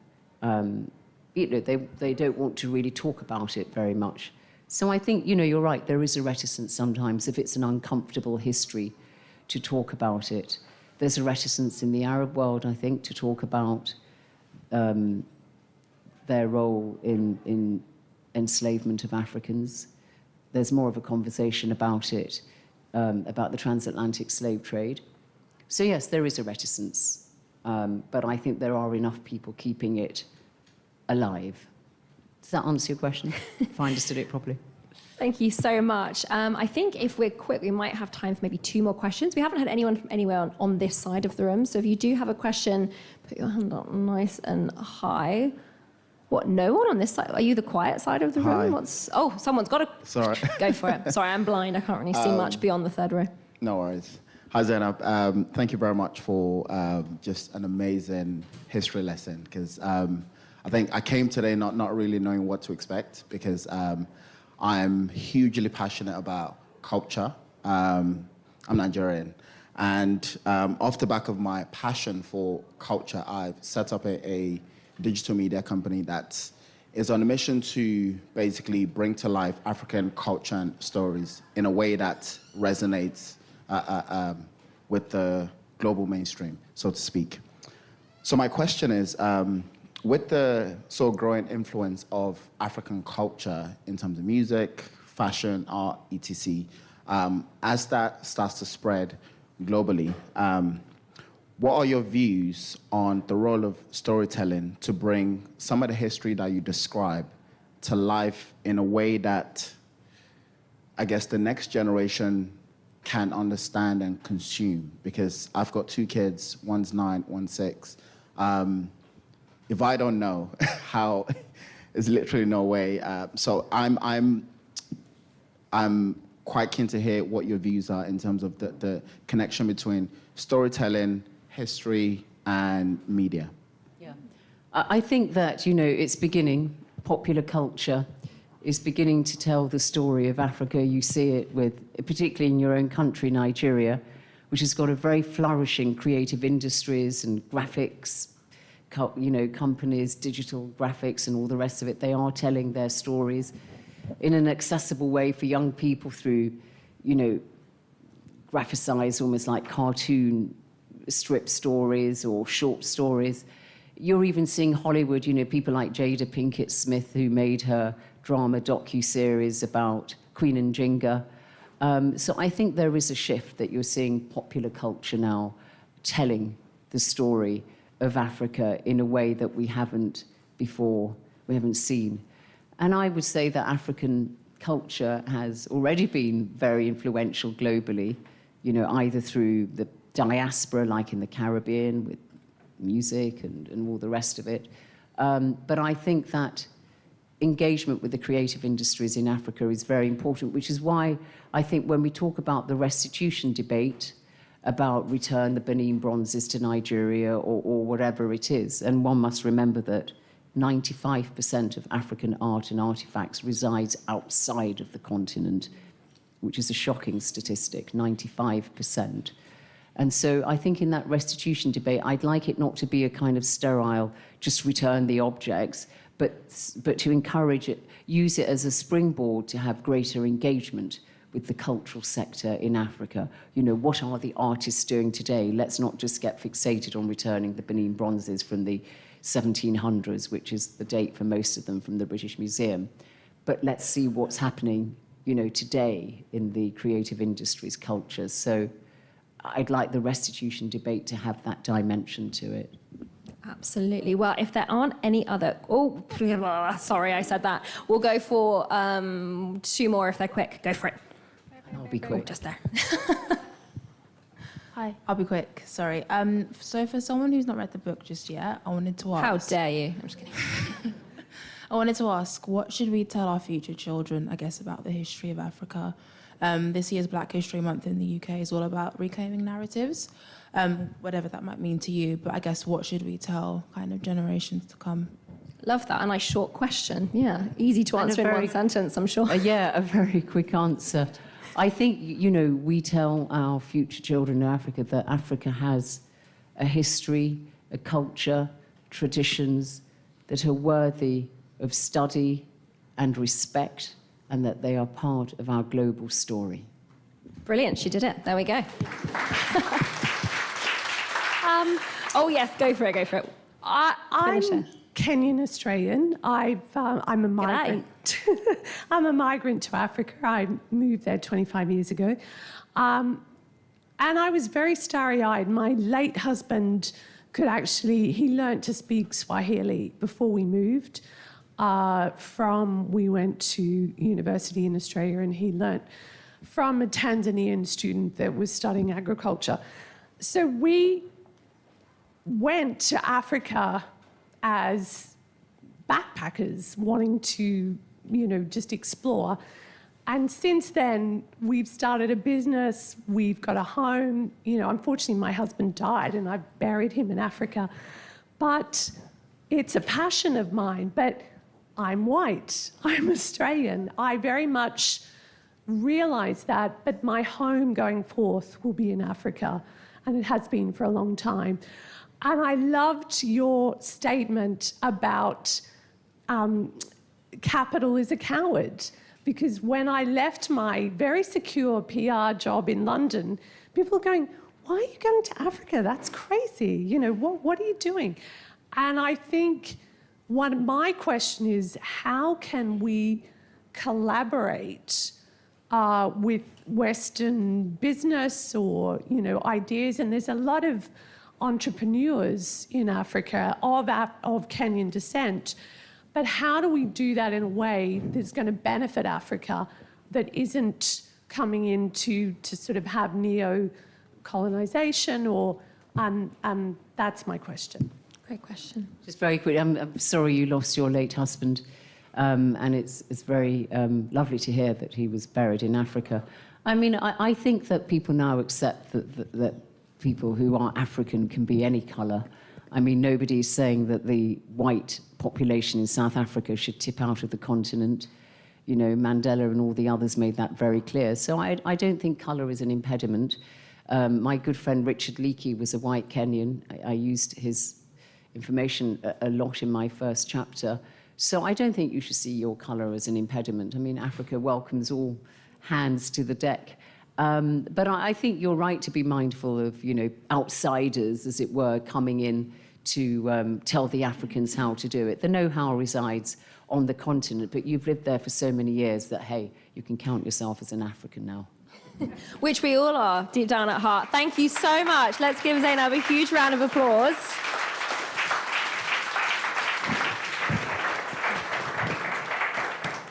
Speaker 2: they don't want to really talk about it very much. So I think, you're right, there is a reticence sometimes if it's an uncomfortable history to talk about it. There's a reticence in the Arab world, I think, to talk about their role in enslavement of Africans. There's more of a conversation about it, about the transatlantic slave trade. So yes, there is a reticence, but I think there are enough people keeping it alive. Does that answer your question, if I understood it properly?
Speaker 1: Thank you so much. I think if we're quick, we might have time for maybe 2 more questions. We haven't had anyone from anywhere on this side of the room, so if you do have a question, put your hand up nice and high. What, no one on this side? Are you the quiet side of the room?
Speaker 7: Hi.
Speaker 1: Someone's got to...
Speaker 7: Sorry.
Speaker 1: Go for it. Sorry, I'm blind. I can't really see much beyond the third row.
Speaker 7: No worries. Hi, Zeinab. Thank you very much for just an amazing history lesson, because I think I came today not really knowing what to expect, because I'm hugely passionate about culture. I'm Nigerian. And off the back of my passion for culture, I've set up a digital media company that is on a mission to basically bring to life African culture and stories in a way that resonates with the global mainstream, so to speak. So my question is, with the sort of growing influence of African culture in terms of music, fashion, art, etc., as that starts to spread globally, what are your views on the role of storytelling to bring some of the history that you describe to life in a way that, I guess, the next generation can understand and consume? Because I've got 2 kids, one's 9, one's 6. If I don't know how, there's literally no way. So I'm quite keen to hear what your views are in terms of the connection between storytelling, history, and media.
Speaker 2: Yeah, I think that, it's beginning. Popular culture is beginning to tell the story of Africa. You see it particularly in your own country, Nigeria, which has got a very flourishing creative industries and graphics, companies, digital graphics and all the rest of it. They are telling their stories in an accessible way for young people through, graphicized, almost like cartoon strip stories or short stories. You're even seeing Hollywood, people like Jada Pinkett Smith, who made her drama docu-series about Queen Njinga, So I think there is a shift that you're seeing popular culture now telling the story of Africa in a way that we haven't before, we haven't seen. And I would say that African culture has already been very influential globally, you know, either through the diaspora, like in the Caribbean, with music and all the rest of it. But I think that engagement with the creative industries in Africa is very important, which is why I think when we talk about the restitution debate, about return the Benin bronzes to Nigeria or whatever it is, and one must remember that 95% of African art and artifacts resides outside of the continent, which is a shocking statistic, 95%. And so I think in that restitution debate, I'd like it not to be a kind of sterile, just return the objects, but to encourage it, use it as a springboard to have greater engagement with the cultural sector in Africa. You know, what are the artists doing today? Let's not just get fixated on returning the Benin bronzes from the 1700s, which is the date for most of them from the British Museum. But let's see what's happening, you know, today in the creative industries culture. So I'd like the restitution debate to have that dimension to it.
Speaker 1: Absolutely. Well, if there aren't any other... Oh, sorry, I said that. We'll go for 2 more if they're quick. Go for it.
Speaker 2: I'll be quick.
Speaker 1: Oh, just there.
Speaker 8: Hi, I'll be quick, sorry. So for someone who's not read the book just yet, I wanted to ask...
Speaker 1: How dare you? I'm just kidding.
Speaker 8: I wanted to ask, what should we tell our future children, I guess, about the history of Africa? This year's Black History Month in the UK is all about reclaiming narratives, whatever that might mean to you. But I guess what should we tell kind of generations to come?
Speaker 1: Love that. A nice short question. Yeah, easy to answer in one sentence, I'm sure.
Speaker 2: Yeah, a very quick answer. I think, you know, we tell our future children in Africa that Africa has a history, a culture, traditions that are worthy of study and respect, and that they are part of our global story.
Speaker 1: Brilliant, she did it. There we go. Oh yes, go for it.
Speaker 9: I'm Kenyan Australian. I'm a migrant. I'm a migrant to Africa. I moved there 25 years ago. And I was very starry-eyed. My late husband he learnt to speak Swahili before we moved. We went to university in Australia, and he learnt from a Tanzanian student that was studying agriculture. So we went to Africa as backpackers wanting to, just explore. And since then, we've started a business, we've got a home. Unfortunately, my husband died and I buried him in Africa. But it's a passion of mine. But I'm white, I'm Australian. I very much realise that, but my home going forth will be in Africa, and it has been for a long time. And I loved your statement about capital is a coward, because when I left my very secure PR job in London, people were going, why are you going to Africa? That's crazy. What are you doing? And I think my question is, how can we collaborate with Western business or, ideas? And there's a lot of entrepreneurs in Africa of Kenyan descent. But how do we do that in a way that's going to benefit Africa, that isn't coming in to sort of have neo-colonization that's my question.
Speaker 1: Great question.
Speaker 2: Just very quick, I'm sorry you lost your late husband, and it's very lovely to hear that he was buried in Africa. I mean, I think that people now accept that people who are African can be any colour. I mean, nobody's saying that the white population in South Africa should tip out of the continent. Mandela and all the others made that very clear. So I don't think colour is an impediment. My good friend Richard Leakey was a white Kenyan. I used his information a lot in my first chapter. So I don't think you should see your colour as an impediment. I mean, Africa welcomes all hands to the deck. But I think you're right to be mindful of, outsiders, as it were, coming in to tell the Africans how to do it. The know-how resides on the continent, but you've lived there for so many years that, hey, you can count yourself as an African now.
Speaker 1: Which we all are deep down at heart. Thank you so much. Let's give Zeinab a huge round of applause.